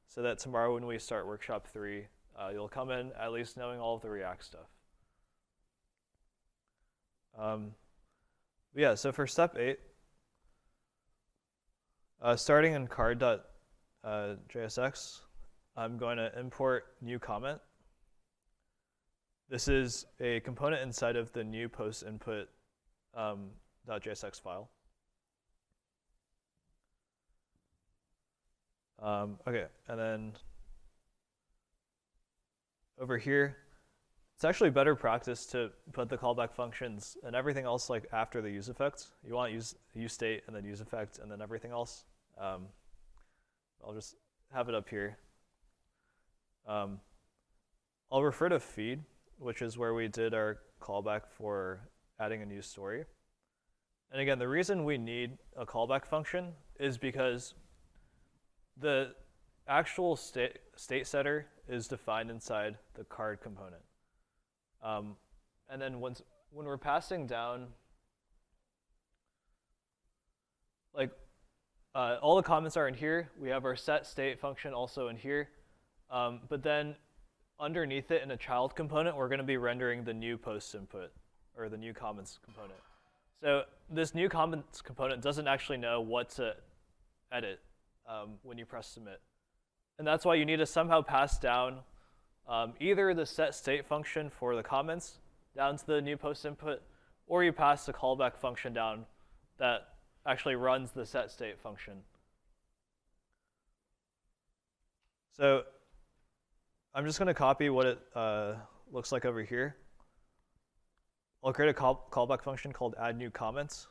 so that tomorrow when we start workshop 3, you'll come in at least knowing all of the React stuff. Yeah, so for step 8, starting in card.jsx, I'm going to import new comment. This is a component inside of the new post input .jsx file. Okay, and then over here, it's actually better practice to put the callback functions and everything else like after the use effect. You want use state and then use effect and then everything else. I'll just have it up here. I'll refer to feed, which is where we did our callback for adding a new story. And again, the reason we need a callback function is because the actual state setter is defined inside the card component. And then when we're passing down, like all the comments are in here. We have our set state function also in here. But then underneath it in a child component, we're going to be rendering the new post input, or the new comments component. So this new comments component doesn't actually know what to edit when you press submit. And that's why you need to somehow pass down either the set state function for the comments down to the new post input, or you pass the callback function down that actually runs the set state function. So I'm just going to copy what it looks like over here. I'll create a callback function called add new comments.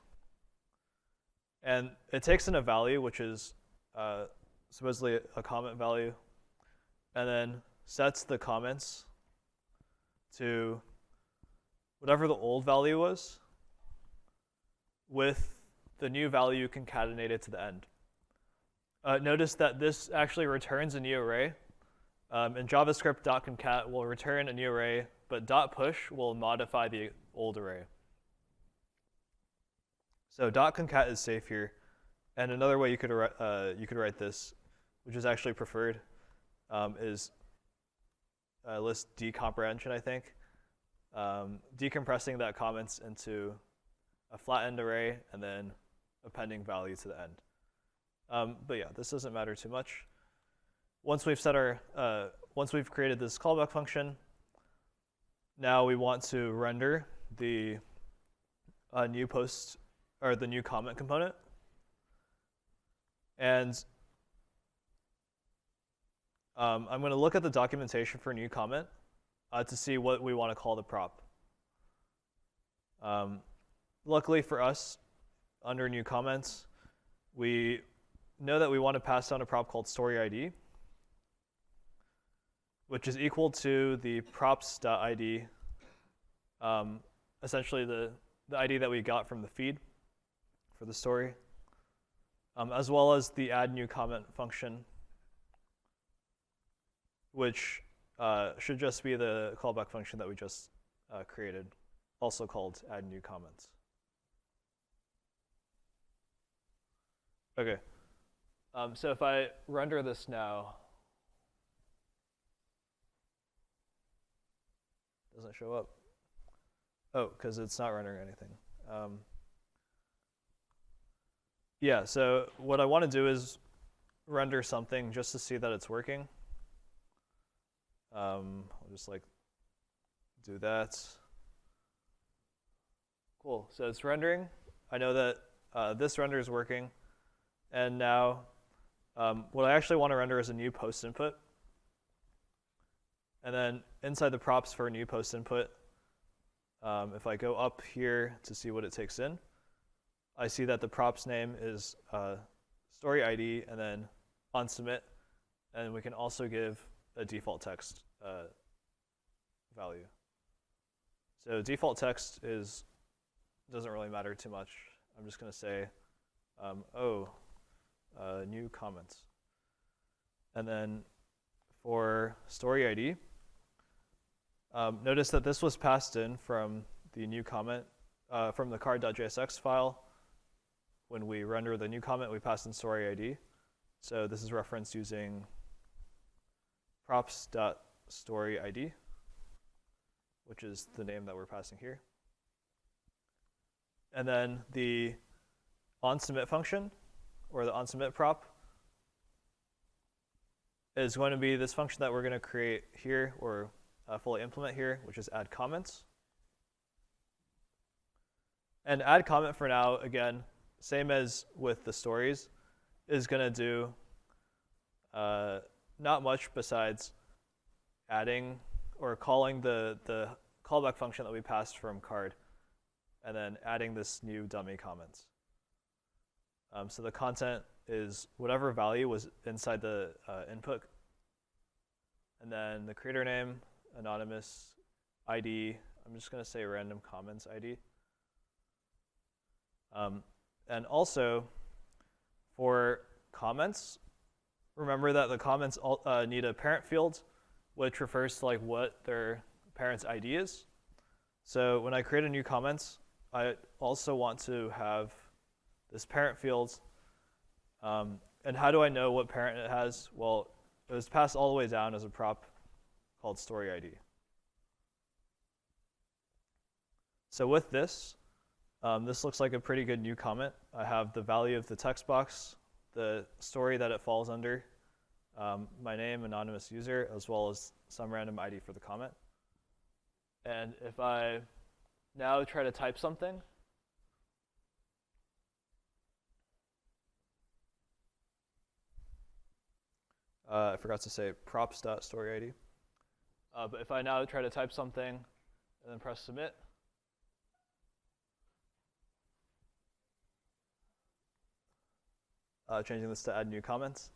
And it takes in a value, which is supposedly a comment value, and then sets the comments to whatever the old value was with the new value concatenated to the end. Notice that this actually returns a new array. In JavaScript, .concat will return a new array, but .push will modify the old array. So .concat is safe here. And another way you could write this, which is actually preferred, is list decomprehension, I think. Decompressing that comments into a flattened array and then appending value to the end. But yeah, this doesn't matter too much. once we've created this callback function, now we want to render the new post or the new comment component. And I'm going to look at the documentation for new comment to see what we want to call the prop. Luckily for us, under new comments, we know that we want to pass down a prop called story ID, which is equal to the props.id, essentially the ID that we got from the feed for the story, as well as the add new comment function, which should just be the callback function that we just created, also called add new comments. Okay, so if I render this now, doesn't show up. Oh, because it's not rendering anything. Yeah, so what I want to do is render something just to see that it's working. I'll just like do that. Cool, so it's rendering. I know that this render is working. And now what I actually want to render is a new post input. And then inside the props for a new post input, if I go up here to see what it takes in, I see that the props name is story ID and then on submit. And we can also give a default text value. So default text doesn't really matter too much. I'm just going to say, new comments. And then for story ID, notice that this was passed in from the new comment, from the card.jsx file. When we render the new comment, we pass in story ID. So this is referenced using props.storyID, which is the name that we're passing here. And then the onSubmit function, or the onSubmit prop, is going to be this function that we're going to create here, or fully implement here, which is add comments. And add comment for now, again, same as with the stories, is going to do not much besides adding or calling the callback function that we passed from card, and then adding this new dummy comments. So the content is whatever value was inside the input, and then the creator name, anonymous, ID. I'm just going to say random comments ID. And also, for comments, remember that the comments need a parent field, which refers to like what their parent's ID is. So when I create a new comments, I also want to have this parent field. And how do I know what parent it has? Well, it was passed all the way down as a prop called story ID. So with this, this looks like a pretty good new comment. I have the value of the text box, the story that it falls under, my name, anonymous user, as well as some random ID for the comment. And if I now try to type something, I forgot to say props.storyID. But if I now try to type something and then press submit, changing this to add new comments,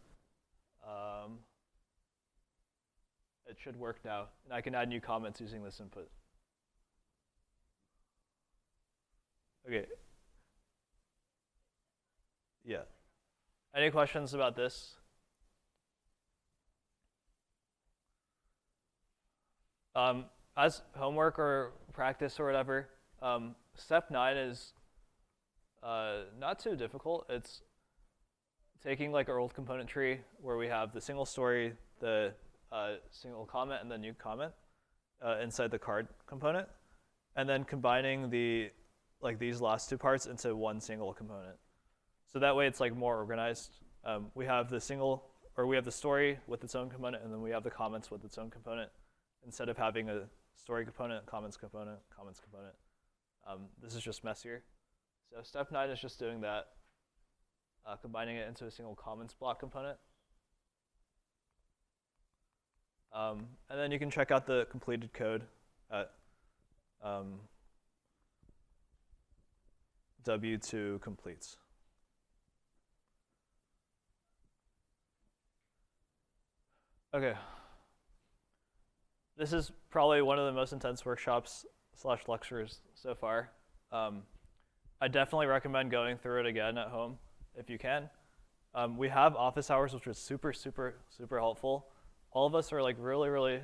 it should work now. And I can add new comments using this input. Okay. Yeah. Any questions about this? As homework or practice or whatever, step 9 is not too difficult. It's taking like our old component tree where we have the single story, the single comment, and the new comment inside the card component, and then combining these last two parts into one single component. So that way it's like more organized. We have the single or we have the story with its own component, and then we have the comments with its own component, instead of having a story component, comments component, comments component. This is just messier. So step 9 is just doing that, combining it into a single comments block component. And then you can check out the completed code at W2 completes. Okay. This is probably one of the most intense workshops / lectures so far. I definitely recommend going through it again at home if you can. We have office hours, which was super, super, super helpful. All of us are like really,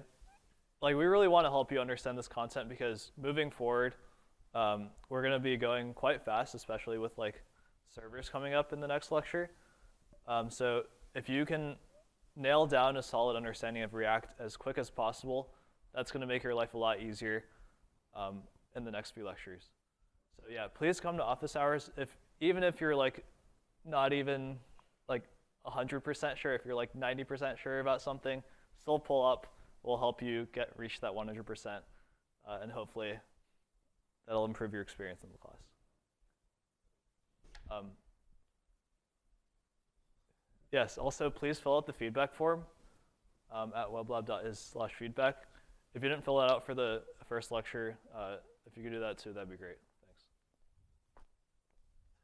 we really want to help you understand this content, because moving forward, we're going to be going quite fast, especially with like servers coming up in the next lecture. So if you can nail down a solid understanding of React as quick as possible, that's going to make your life a lot easier in the next few lectures. So yeah, please come to office hours. Even if you're like not even like 100% sure, if you're like 90% sure about something, still pull up. We'll help you reach that 100%, and hopefully that'll improve your experience in the class. Yes, also please fill out the feedback form at weblab.is/feedback. If you didn't fill that out for the first lecture, if you could do that too, that'd be great.